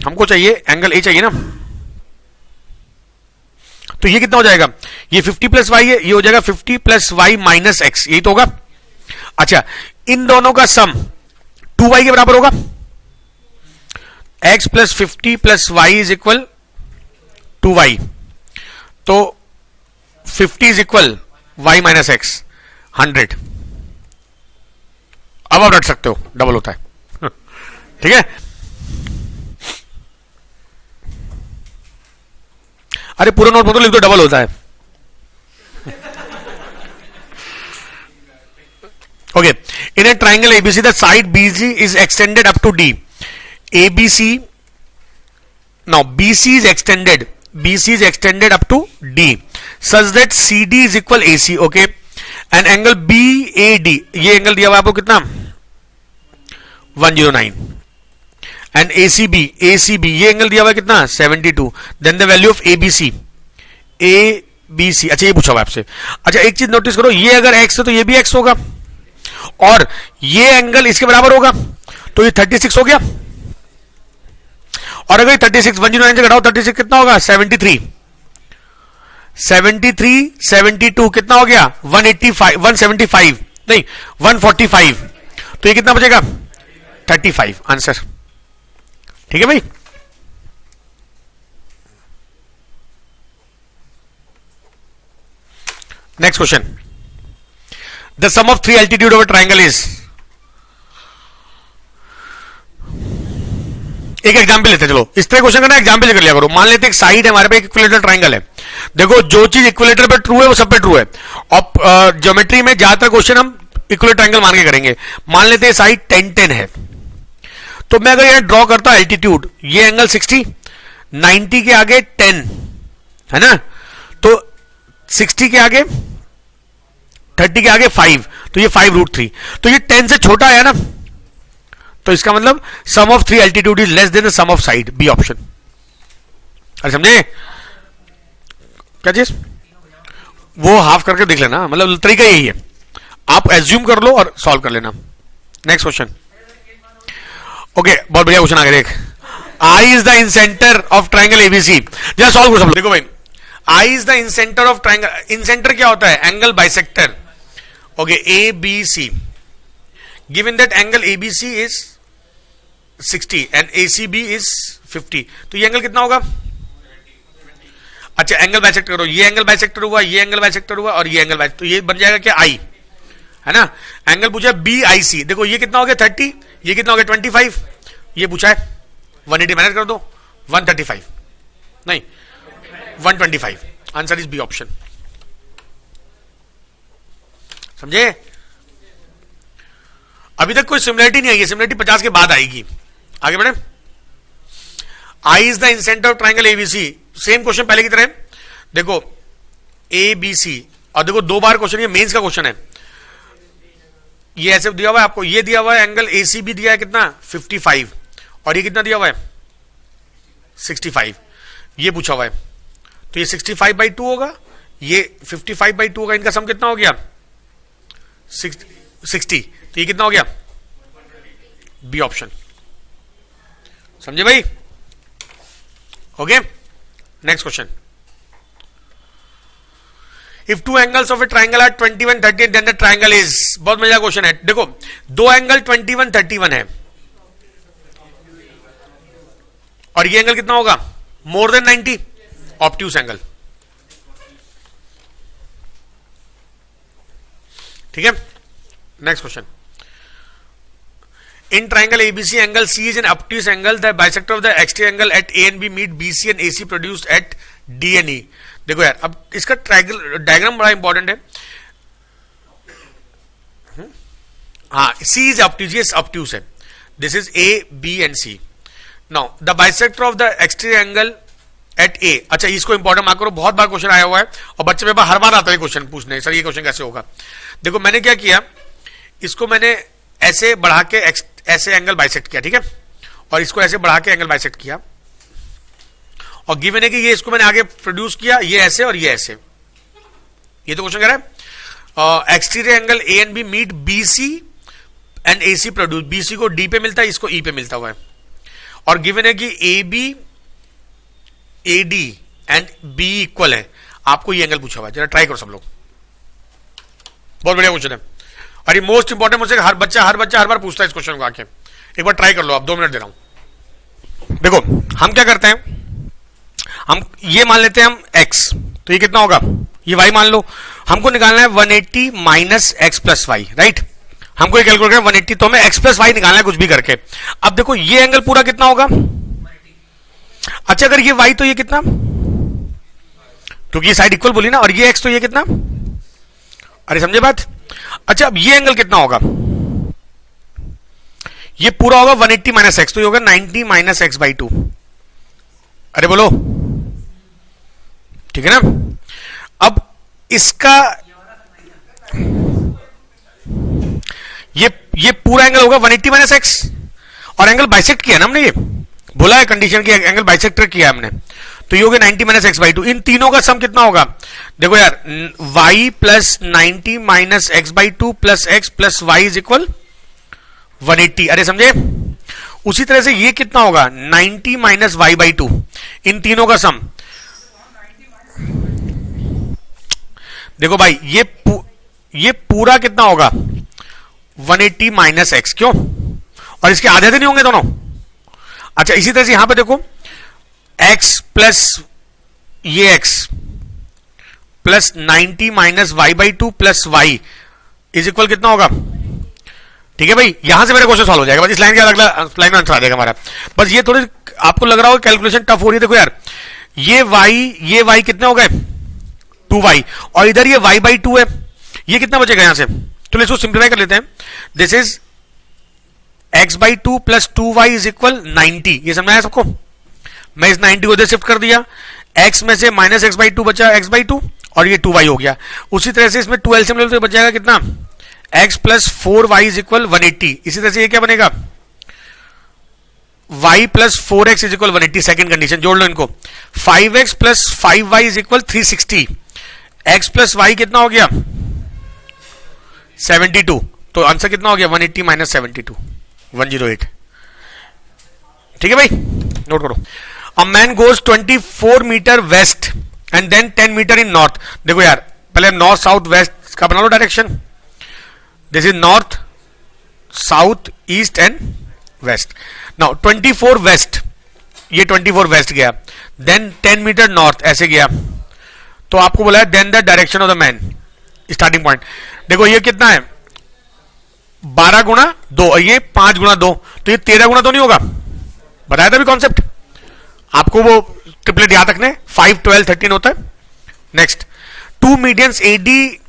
हमको चाहिए, एंगल ए चाहिए ना, तो ये कितना हो जाएगा, ये 50 प्लस वाई है, ये हो जाएगा 50 प्लस वाई माइनस एक्स, यही तो होगा। अच्छा, इन दोनों का सम 2y के बराबर होगा, x plus 50 plus y is equal 2y, तो 50 is equal y minus x 100। अब आप रट सकते हो, डबल होता है। ठीक है, अरे पूरा नोट तो लिख दो, डबल होता है। Okay, in a triangle ABC the side BC is extended up to D, ABC now BC is extended up to D such that CD is equal AC, okay, and angle BAD, ये angle दिया हुआ आपको कितना 109, and ACB ये angle दिया हुआ कितना 72, then the value of ABC, अच्छा ये पूछा हुआ आपसे। अच्छा एक चीज नोटिस करो, ये अगर x है तो ये भी x होगा, और ये एंगल इसके बराबर होगा, तो ये 36 हो गया, और अगर 36 109 से घटाओ 36 कितना होगा 73, 72 कितना हो गया 175 नहीं 145, तो ये कितना बचेगा 35 आंसर। ठीक है भाई, next question, the sum of 3 altitude of a triangle is, एक एग्जाम्पल लेते हैं, चलो इस तरह क्वेश्चन करना, एग्जाम्पल कर लिया करो। मान लेते हैं एक साइड है हमारे पे, एक इक्विलेटरल ट्राइंगल है, देखो जो चीज इक्विलेटर पे ट्रू है वो सब पे ट्रू है, और ज्योमेट्री में ज्यादातर क्वेश्चन हम इक्विलेटरल ट्राइंगल मान के करेंगे। मान लेते हैं साइड 10 है, तो मैं अगर यहां ड्रॉ करता हूं एल्टीट्यूड, ये एंगल 60, 90 के आगे 10 है ना, तो 60 के आगे 30 के आगे 5, तो ये 5√3, तो ये 10 से छोटा है ना, तो इसका मतलब sum of 3 altitude is less than the sum of side, B option. अरे समझे क्या चीज, वो हाफ करके देख लेना, मतलब तरीका यही है, आप एज्यूम कर लो और सॉल्व कर लेना। नेक्स्ट क्वेश्चन, ओके बहुत बढ़िया क्वेश्चन आ गया, देख I is the incentre of triangle ABC, जरा सॉल्व करो सब लोग। देखो भाई, I is the incentre of triangle, incentre क्या होता है angle bisector, okay A B C, given that angle ABC is 60 and ACB is 50, तो ये एंगल कितना होगा, अच्छा एंगल बाइसेक्टर करो, ये एंगल बाइसेक्टर हुआ, ये एंगल बाइसेक्टर हुआ, और ये एंगल बाइसेक्टर, तो ये बन जाएगा क्या I है ना। एंगल पूछा BIC, देखो ये कितना हो गया 30, ये कितना हो गया 25, ये पूछा है 180 माइनस कर दो 135 नहीं 125, आंसर इज बी ऑप्शन। समझे, अभी तक कोई सिमिलरिटी नहीं आई है, सिमिलरिटी 50 के बाद आएगी। आगे बढ़े, I is the incentre of triangle ABC, same question पहले की तरह, देखो ABC, और देखो 2 बार क्वेश्चन, ये मेंस का क्वेश्चन है, ये ऐसे दिया हुआ है आपको, ये दिया हुआ है एंगल ACB दिया है कितना 55, और ये कितना दिया हुआ है 65, ये पूछा हुआ है, तो ये 65/2 होगा, ये 55/2 होगा, इनका सम कितना हो गया 60, तो ये कितना हो गया बी ऑप्शन। समझे भाई, okay next question, if 2 angles of a triangle are 21, 30 then the triangle is, बहुत मजा क्वेश्चन है। देखो 2 एंगल 21, 31 है, और ये एंगल कितना होगा मोर देन 90, ऑब्ट्यूस एंगल। ठीक है, next question, in triangle ABC angle C is an obtuse angle, the bisector of the exterior angle at A and B meet BC and AC produced at D and E। देखो यार, अब इसका triangle diagram बड़ा important है। हाँ, C is obtuse, yes obtuse है, this is A B and C। now the bisector of the exterior angle at A, अच्छा इसको इंपॉर्टेंट मार्क करो, बहुत बार क्वेश्चन आया हुआ है और बच्चे में हर बार आता है क्वेश्चन पूछने, सर ये क्वेश्चन कैसे होगा। देखो मैंने क्या किया, इसको मैंने ऐसे बढ़ा के ऐसे एंगल बाइसेक्ट किया, ठीक है, और इसको ऐसे बढ़ा के एंगल बाइसेक्ट किया, और गिवन है कि ये इसको मैंने आगे प्रोड्यूस किया, ये ऐसे और ये ऐसे, ये तो क्वेश्चन कह रहा है exterior angle A and B meet BC and AC produce, BC को D पे मिलता है, इसको E पे मिलता हुआ है, और गिवन है कि A B A D and B equal है, आपको ये एंगल पूछा हुआ है, जरा ट्राई करो सब लोग। बहुत बढ़िया क्वेश्चन है और ये मोस्ट इंपॉर्टेंट मुझसे हर बच्चा हर बार पूछता है इस क्वेश्चन को आके। एक बार ट्राई कर लो आप, 2 मिनट दे रहा हूं। देखो हम क्या करते हैं, हम ये मान लेते हैं हम x, तो ये कितना होगा, ये y मान लो। हमको निकालना है 180 minus x plus y, right. हमको ये कैलकुलेट करना है 180, तो हमें x प्लस वाई निकालना है कुछ भी करके। अब देखो ये एंगल पूरा कितना होगा, अच्छा अगर ये y तो ये कितना, क्योंकि ये साइड इक्वल बोली ना, और ये x तो ये कितना, अरे समझे बात। अच्छा अब ये एंगल कितना होगा, ये पूरा होगा 180 माइनस एक्स, तो ये होगा 90 माइनस एक्स बाई 2। अरे बोलो ठीक है ना। अब इसका ये पूरा एंगल होगा 180 माइनस एक्स, और एंगल बाइसेक्ट किया ना हमने, ये बोला है कंडीशन की एंगल बाइसेक्टर किया हमने, तो ये हो गया 90 माइनस एक्स बाई 2। इन तीनों का सम कितना होगा, देखो यार y plus 90 minus x by 2 plus x plus y is equal 180। अरे समझे। उसी तरह से ये कितना होगा 90 माइनस वाई बाई 2, इन तीनों का सम। देखो भाई ये पूरा कितना होगा 180 माइनस एक्स, क्यों, और इसके आधे नहीं होंगे दोनों। अच्छा इसी तरह से यहां पे देखो x प्लस ये x plus 90 minus y by 2 plus y is equal कितना होगा। ठीक है भाई, यहां से मेरा क्वेश्चन सॉल्व हो जाएगा, बस इस लाइन के अगला लाइन में आंसर आ जाएगा हमारा। बस ये थोड़ी आपको लग रहा हो कैलकुलेशन टफ हो रही है, देखो यार ये y कितने हो गए 2y, और इधर ये y बाई 2 है, ये कितना बचेगा यहां से, तो इसको सिंप्लीफाई कर लेते हैं। This is x by 2 plus 2y is equal 90। ये समझ आया सबको, मैं इस 90 को इधर शिफ्ट कर दिया, x में से माइनस एक्स बाई 2 बचा x बाई 2, और ये 2y हो गया। उसी तरह से इसमें 2 एलसीएम ले तो बच जाएगा कितना, x plus 4y is equal 180। इसी तरह से ये क्या बनेगा y plus 4x is equal 180। Second condition जोड़ लो इनको, 5x plus 5y is equal 360, x plus y कितना हो गया 72, तो आंसर कितना हो गया 180 माइनस 72 108। ठीक है भाई, नोट करो। A man goes 24 metre west and then 10 metre in north. देखो यार पहले नॉर्थ साउथ वेस्ट का बना लो direction, this is north south east and west. Now 24 west, ये 24 वेस्ट गया, देन 10 मीटर नॉर्थ ऐसे गया, तो आपको बोला है then the direction of the man, starting point. देखो ये कितना है 12 गुणा 2 और ये 5 गुणा 2, तो ये 13 गुणा तो नहीं होगा, बताया था भी कॉन्सेप्ट आपको, वो ट्रिपलेट याद रखने 5 12 13 होता है। Next, 2 medians AD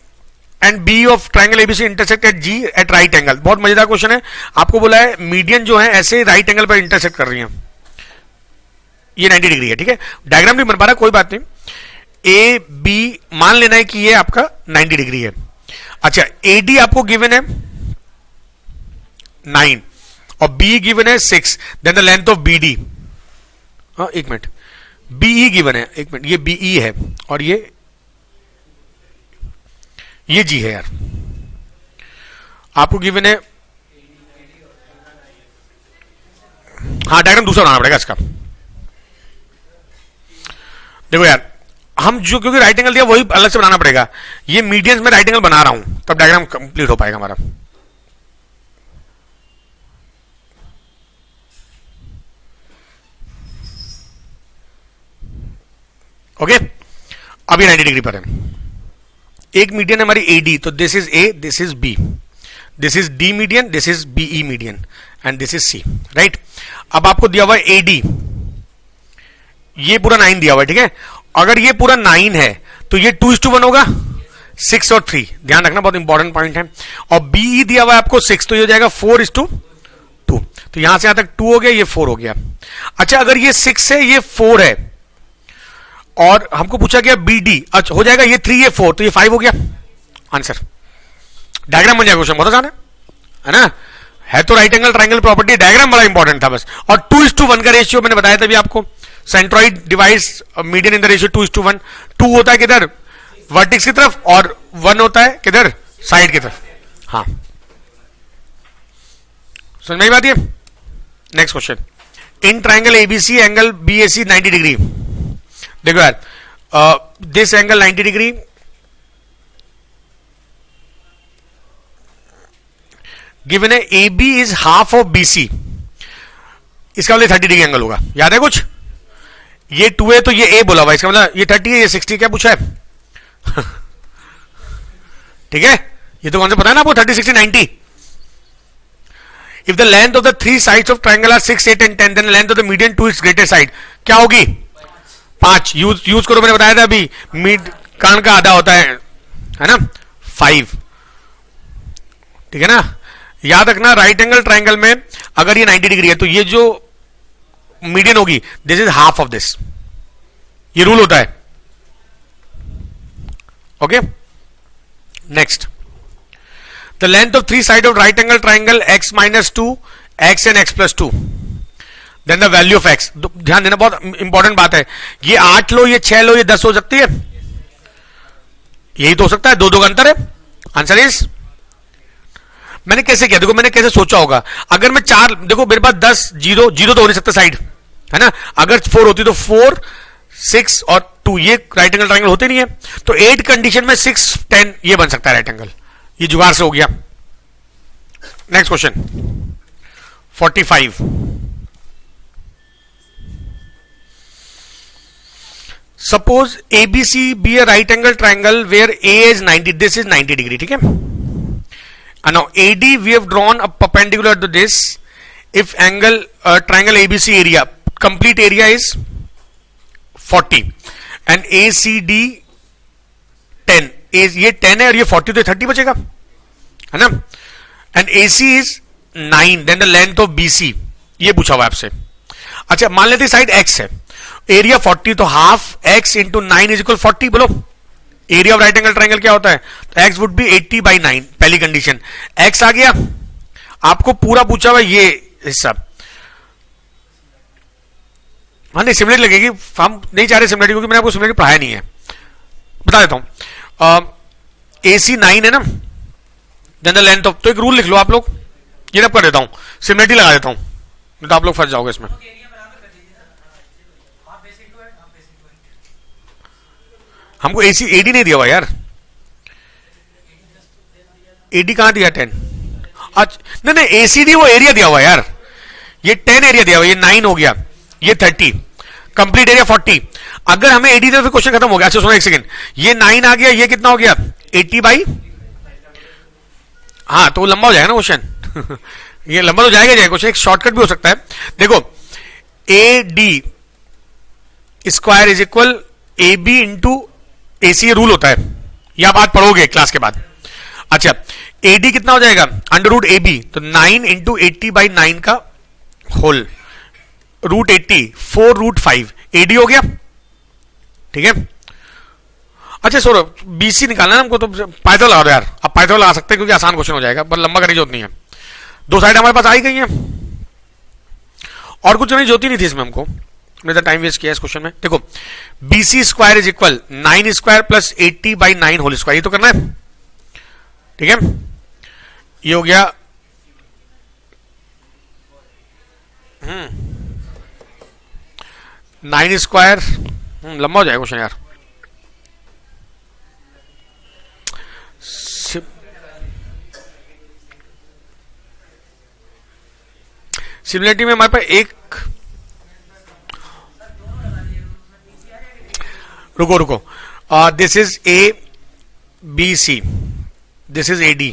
and B of triangle ABC intersect at G at right angle. बहुत मजेदार क्वेश्चन है, आपको बोला है मीडियन जो है ऐसे राइट एंगल पर इंटरसेक्ट कर रही है, ये 90 डिग्री है। ठीक है, डायग्राम नहीं बन पा रहा, कोई बात नहीं, ए बी मान लेना है कि ये आपका 90 डिग्री है। अच्छा एडी आपको गिवन है 9 और बी गिवन है 6, then the length of B D, एक मिनट, बीई गिवन है, एक मिनट, ये बीई है और ये जी है यार, आपको गिवन है, हाँ डायग्राम दूसरा बनाना पड़ेगा इसका। देखो यार हम जो क्योंकि राइट एंगल दिया वही अलग से बनाना पड़ेगा, ये मीडियंस में राइट एंगल बना रहा हूं तब डायग्राम कंप्लीट हो पाएगा हमारा। ओके अभी 90 डिग्री पर है, एक मीडियन है हमारी एडी, तो this is A, this is B, this is D median, this is BE median and this is C, right. अब आपको दिया हुआ है एडी, ये पूरा 9 दिया हुआ है, ठीक है, अगर ये पूरा 9 है तो ये 2:1 होगा, 6 और 3, ध्यान रखना बहुत इंपॉर्टेंट पॉइंट है। और बीई दिया हुआ है आपको 6, तो ये हो जाएगा 4:2, तो यहां से यहां तक 2 हो गया, ये 4 हो गया। अच्छा अगर ये 6 है ये 4 है और हमको पूछा गया बी डी, अच्छा हो जाएगा ये 3 ये 4, तो ये 5 हो गया आंसर। डायग्राम बन जाएगा, क्वेश्चन बहुत आसान है ना, है तो right angle triangle property, diagram बड़ा इंपॉर्टेंट था बस। और 2:1 का रेशियो मैंने बताया था भी आपको, centroid device median in the ratio 2:1, 2 होता है किधर वर्टेक्स की तरफ और 1 होता है किधर साइड की तरफ। हाँ समझ में बात, ये next question, in triangle ABC angle BAC 90 degree. देखो यार, दिस एंगल 90 डिग्री, गिवन है A B is half of B C, इसका मतलब 30 डिग्री एंगल होगा. याद है कुछ? ये 2 है तो ये ए बोला हुआ, इसका मतलब ये 30 है, ये 60. क्या पूछा है? ठीक है, ये तो कौन सा पता है ना आपको, 30, 60, 90. If the length of the 3 sides of triangle are 6, 8 and 10, then length of the median to its greatest side क्या होगी? 5. यूज करो, मैंने बताया था अभी, मिड कान का आधा होता है ना, 5. ठीक है ना? याद रखना, राइट एंगल ट्राइंगल में अगर ये 90 डिग्री है तो ये जो मीडियन होगी, this is half of this. ये रूल होता है. Okay, next. The length of 3 side of right angle triangle x - 2, x and x + 2, then the value of x. ध्यान देना, बहुत इंपॉर्टेंट बात है. ये 8 लो, ये 6 लो, ये 10 हो सकती है. यही तो हो सकता है, 2 का अंतर है. आंसर इज, मैंने कैसे किया, देखो मैंने कैसे सोचा होगा. अगर मैं 4, देखो मेरे पास 10, 0 तो हो नहीं सकता साइड, है ना. अगर 4 होती तो 4, 6 और 2 ये राइट एंगल ट्राइंगल होते नहीं है. तो 8 कंडीशन में 6, 10 ये बन सकता है राइट एंगल. ये जुगाड़ से हो गया. Next question 45. Suppose ABC be a right angle triangle where A is 90, this is 90 degree. ठीक है. And now AD we have drawn a perpendicular to this. If angle triangle ABC area, complete area is 40 and ACD 10. ये 10 है और ये 40 तो 30 बचेगा, है ना. And AC is 9. Then the length of BC, ये पूछा हुआ आपसे. अच्छा, मान लेते साइड X है, एरिया 40, तो half X into 9 is equal 40. बोलो area of right angle triangle क्या होता है? तो x वुड बी 80/9. पहली कंडीशन x आ गया. आपको पूरा पूछा हुआ ये हिस्सा, हाँ नहीं सिमिलरिटी लगेगी, हम नहीं चाह रहे सिमिलरिटी, क्योंकि मैंने आपको सिमिलरिटी पढ़ाया नहीं है. बता देता हूं, AC 9 है ना, देन द लेंथ ऑफ, तो एक रूल लिख लो आप लोग, ये ना कर देता हूं, सिमिलरिटी लगा देता हूं, नहीं तो आप लोग फंस जाओगे इसमें. हमको एसी एडी नहीं दिया हुआ यार, एडी कहां दिया? 10. अच्छा नहीं, एसीडी वो एरिया दिया हुआ यार, ये 10 एरिया दिया हुआ, ये 9 हो गया, ये 30, कंप्लीट एरिया 40. अगर हमें एडी दिया तो क्वेश्चन खत्म हो गया. अच्छा सुनो एक सेकंड, ये 9 आ गया, ये कितना हो गया? 80 हाँ, तो लंबा हो जाएगा ना क्वेश्चन. ये लंबा तो जाएगा क्वेश्चन, एक शॉर्टकट भी हो सकता है. देखो A D square is equal A B into AC, rule होता है, ये आप आज पढ़ोगे क्लास के बाद. अच्छा, एडी कितना हो जाएगा? अंडर रूट ए बी, तो 9 इंटू 80/9 का होल, रूट 80, 4√5, एडी हो गया. ठीक है. अच्छा सो बीसी निकालना है हमको, तो पाइथन लगा दो यार. अब पाइथन लगा सकते हैं क्योंकि आसान क्वेश्चन हो जाएगा, पर लंबा करने की जरूरत नहीं है. 2 साइड हमारे पास आई गई है, और कुछ नहीं जोती नहीं थी इसमें हमको, मैंने टाइम वेस्ट किया इस क्वेश्चन में. देखो BC square is equal 9 square plus 80/9 whole square, ये तो करना है. ठीक है, ये हो गया 9 स्क्वायर. लंबा हो जाएगा क्वेश्चन यार. सिमिलरिटी में हमारे पास एक, रुको this is A B C, this is A D,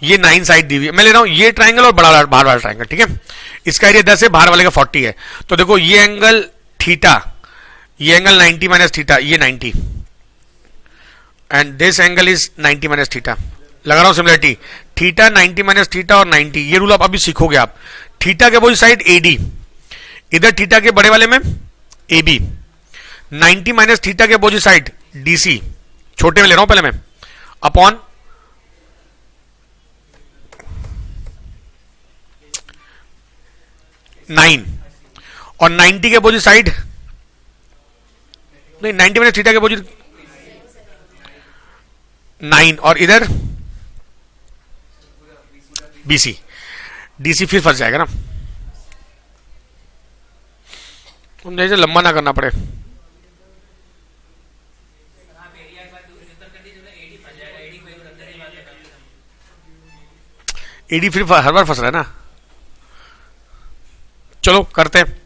ये 9 साइड दी हुई है. मैं ले रहा हूं ये ट्राइंगल और बड़ा बाहर वाला ट्राइंगल. ठीक है, इसका एरिया 10 है, बाहर वाले का 40 है. तो देखो ये एंगल थीटा, ये एंगल 90 माइनस थीटा, ये 90, and this angle is 90 minus theta. लगा रहा हूं सिमिलरिटी, थीटा 90 माइनस थीटा और 90, ये रूल आप अभी सीखोगे आप. थीटा के अपोजिट साइड एडी, इधर थीटा के बड़े वाले में AB, 90 माइनस थीटा के अपोजिट साइड DC, छोटे में ले रहा हूं पहले मैं, अपॉन 9, और 90 के अपोजिट साइड, नहीं 90 माइनस थीटा के अपोजिट 9, और इधर BC, DC फिर फंस जाएगा ना. तुम जैसे लंबा ना करना पड़े। एडी फिर हर बार फंस रहा है ना। चलो करते हैं।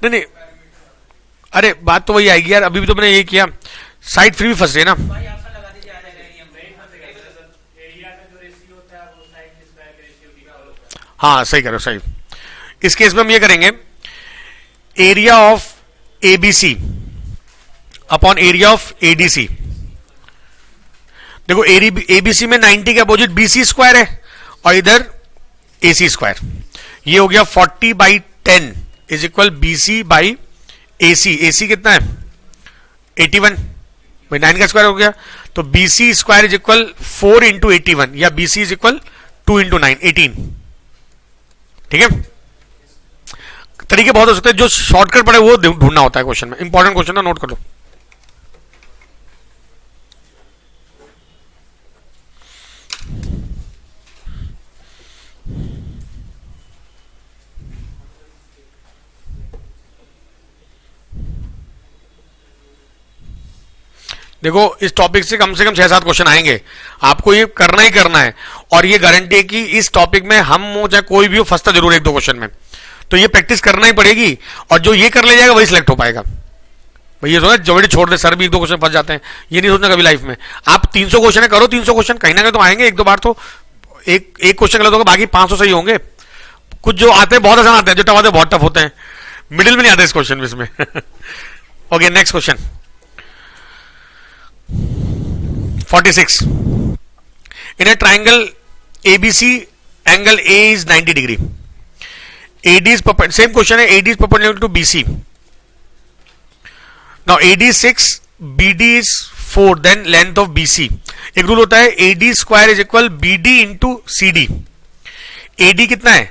नहीं नहीं, अरे बात तो वही आएगी यार, अभी भी तो मैंने ये किया, साइड फिर भी फंस रही है ना। हाँ सही करो, सही। इस केस में हम ये करेंगे, area of ABC upon area of ADC. देखो एबीसी में 90 के अपोजिट बीसी स्क्वायर है और इधर एसी स्क्वायर। ये हो गया 40/10 is equal BC by AC. AC कितना है 81 भाई, 9 का स्क्वायर हो गया, तो BC square is equal 4 into 81 या बीसी इज इक्वल 2 इंटू 9 18। ठीक है, तरीके बहुत हो सकते हैं, जो शॉर्टकट पड़े वो ढूंढना होता है क्वेश्चन में। इंपॉर्टेंट क्वेश्चन है, नोट कर लो। देखो इस टॉपिक से कम 6-7 क्वेश्चन आएंगे, आपको ये करना ही करना है, और ये गारंटी है कि इस टॉपिक में हम हो चाहे कोई भी हो, फंसता जरूर 1-2 क्वेश्चन में, तो ये प्रैक्टिस करना ही पड़ेगी, और जो ये कर ले जाएगा वही सिलेक्ट हो पाएगा। भाई ये सोचा जबड़ी छोड़ दे सर भी 1-2 क्वेश्चन फंस जाते हैं, ये नहीं सोचना कभी लाइफ में। आप 300 क्वेश्चन है, करो 300 क्वेश्चन, कहीं ना कहीं तो आएंगे, 1-2 बार तो एक क्वेश्चन गलत होगा, बाकी 500 सही होंगे। कुछ जो आते हैं बहुत आसान आते हैं, जो टफ आते हैं बहुत टफ होते हैं, मिडिल में नहीं आते इस क्वेश्चन इसमें। Okay next question 46। In a triangle ABC, angle A is 90 degree. AD is same question है, AD is perpendicular to BC. Now AD is 6, BD is 4, then length of BC. एक rule होता है AD square is equal BD into CD. AD कितना है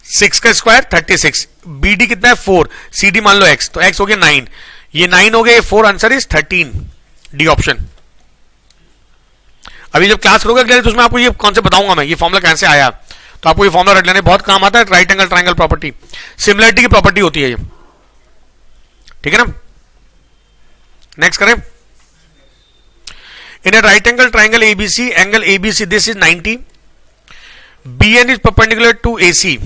6 का square 36, BD कितना है 4, CD मान लो x, तो x हो गया 9, ये 9 हो गया, ये 4, आंसर इज 13, डी ऑप्शन। अभी जब क्लास करोगे तो उसमें आपको ये कॉन्सेप्ट बताऊंगा मैं, ये फॉर्मूला कैसे आया, तो आपको ये फॉर्मूला रट लेने बहुत काम आता है। Right angle triangle property, similarity की प्रॉपर्टी होती है ये, ठीक है ना। नेक्स्ट करें, in a right angle triangle ABC, angle ABC this is 90, BN is perpendicular to AC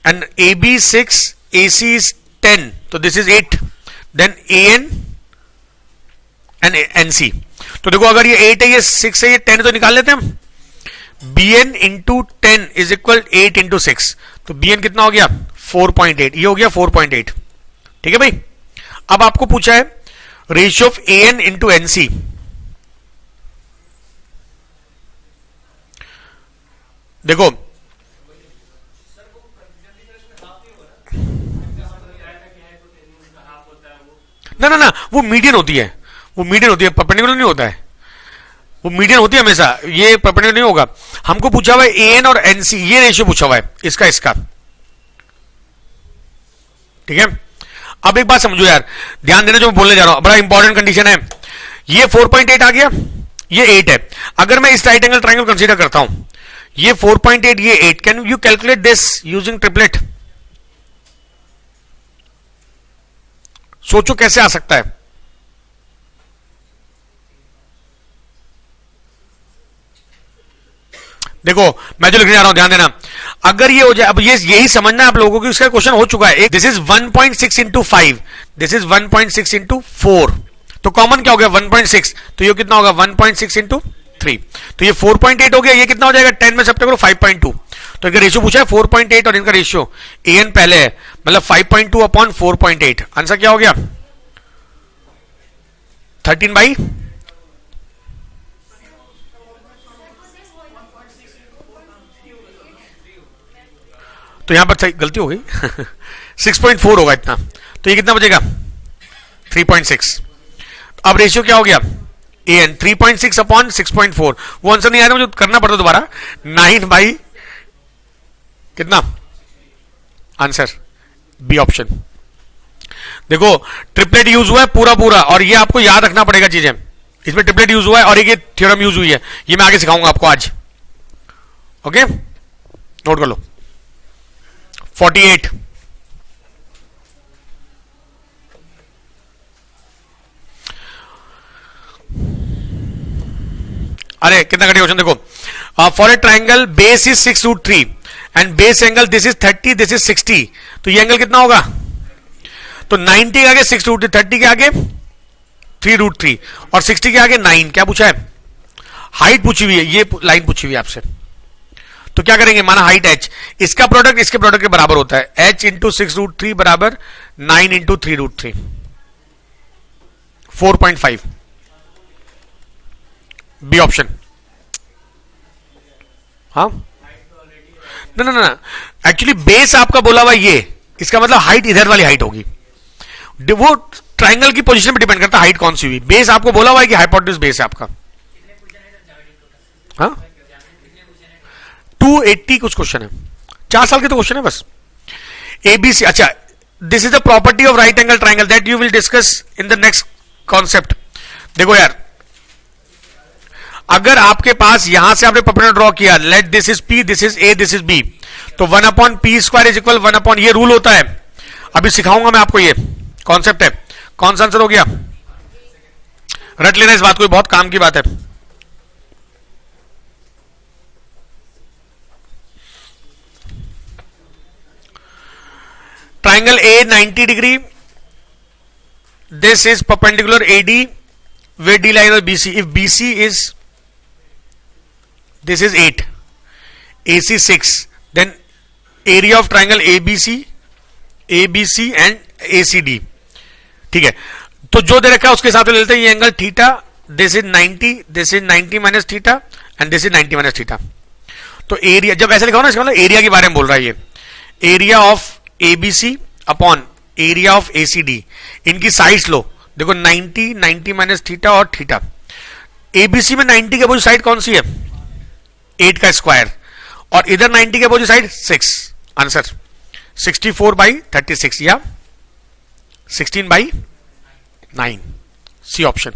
and AB 6, AC is 10, so this is 8, then AN and NC। तो देखो अगर ये 8 है, ये 6 है, ये 10 है, तो निकाल लेते हैं हम। BN into 10 is equal 8 into 6, तो BN कितना हो गया 4.8, ये हो गया 4.8। ठीक है भाई, अब आपको पूछा है ratio of AN into NC। देखो ना ना ना, वो मीडियन होती है, वो मीडियन होती है, परपेंडिकुलर नहीं होता है, वो मीडियन होती है हमेशा, ये परपेंडिकुलर नहीं होगा। हमको पूछा हुआ है AN और NC, ये रेशियो पूछा हुआ है इसका इसका। ठीक है, अब एक बात समझो यार, ध्यान देना जो मैं बोलने जा रहा हूं, बड़ा इंपॉर्टेंट कंडीशन है। ये 4.8 आ गया, ये 8 है, अगर मैं इस राइट एंगल ट्रायंगल कंसीडर करता हूं, ये 4.8 ये 8, can you calculate this using triplet? सोचो कैसे आ सकता है। देखो मैं जो लिखने जा रहा हूं ध्यान देना, अगर ये हो जाए, अब ये यही समझना है आप लोगों को, इसका क्वेश्चन हो चुका है। This is 1.6 into 5, this is 1.6 into 4, तो कॉमन क्या हो गया 1.6, तो ये कितना होगा 1.6 इंटू 3, तो ये 4.8 हो गया। ये कितना हो जाएगा 10 में सब करो 5.2, तो इनका रेशियो पूछा है 4.8 और इनका रेशियो AN पहले है, मतलब 5.2 अपॉन 4.8, आंसर क्या हो गया 13 तो यहां पर सही गलती हो गई 6.4 होगा इतना, तो ये कितना बचेगा 3.6। अब रेशियो क्या हो गया AN 3.6 अपॉन 6.4, वो आंसर नहीं आया, मुझे करना पड़ता दोबारा, 9 कितना आंसर बी ऑप्शन। देखो ट्रिपलेट यूज हुआ है पूरा पूरा, और ये आपको याद रखना पड़ेगा चीजें, इसमें ट्रिपलेट यूज हुआ है और एक ये थ्योरम यूज हुई है, ये मैं आगे सिखाऊंगा आपको आज। ओके, नोट कर लो। 48, अरे कितना कठिन क्वेश्चन देखो। For a triangle base is 6√3 and base angle this is 30, this is 60, तो ये एंगल कितना होगा? तो 90 के आगे 6√3, 30 के आगे 3√3 और 60 के आगे 9। क्या पूछा है? हाइट पूछी हुई है, ये लाइन पूछी हुई है आपसे। तो क्या करेंगे, माना हाइट h, इसका प्रोडक्ट इसके प्रोडक्ट के बराबर होता है, h इंटू 6√3 बराबर 9 इंटू 3√3, 4.5 बी ऑप्शन। हाँ ना ना ना, एक्चुअली बेस आपका बोला हुआ ये, इसका मतलब हाइट इधर वाली हाइट होगी। वो ट्राइंगल की पोजीशन पे डिपेंड करता है हाइट कौन सी हुई। बेस आपको बोला हुआ है कि हाइपोटेन्यूज बेस है आपका। हाँ 280 कुछ क्वेश्चन है, 4 साल के तो क्वेश्चन है बस। एबीसी, अच्छा this is the property of right angle triangle that you will discuss in the next concept. देखो यार, अगर आपके पास यहां से आपने परपेंडिकुलर ड्रॉ किया, let this is P, this is A, this is B, तो 1/p² इज इक्वल 1/, ये रूल होता है। अभी सिखाऊंगा मैं आपको, ये कॉन्सेप्ट है। कौन सा आंसर हो गया? रट लेना इस बात को, बहुत काम की बात है। Triangle A 90 degree, this is perpendicular AD with D line of BC. If BC is, this is 8, AC 6, then area of triangle ABC and ACD, ठीक है। तो जो दे रखा है उसके साथ ले लेते हैं ये angle theta, this is 90, this is 90 minus theta and this is 90 minus theta. तो एरिया जब ऐसे लिखा हो ना, इसका मतलब एरिया के बारे में बोल रहा है ये। Area of ABC upon area of ACD, इनकी साइड्स लो, देखो 90, 90 माइनस थीटा और थीटा। एबीसी में 90 के अपोजिट साइड कौन सी है? 8 का स्क्वायर, और इधर 90 के अपोजिट साइड 6। आंसर 64/36 या 16/9, सी ऑप्शन।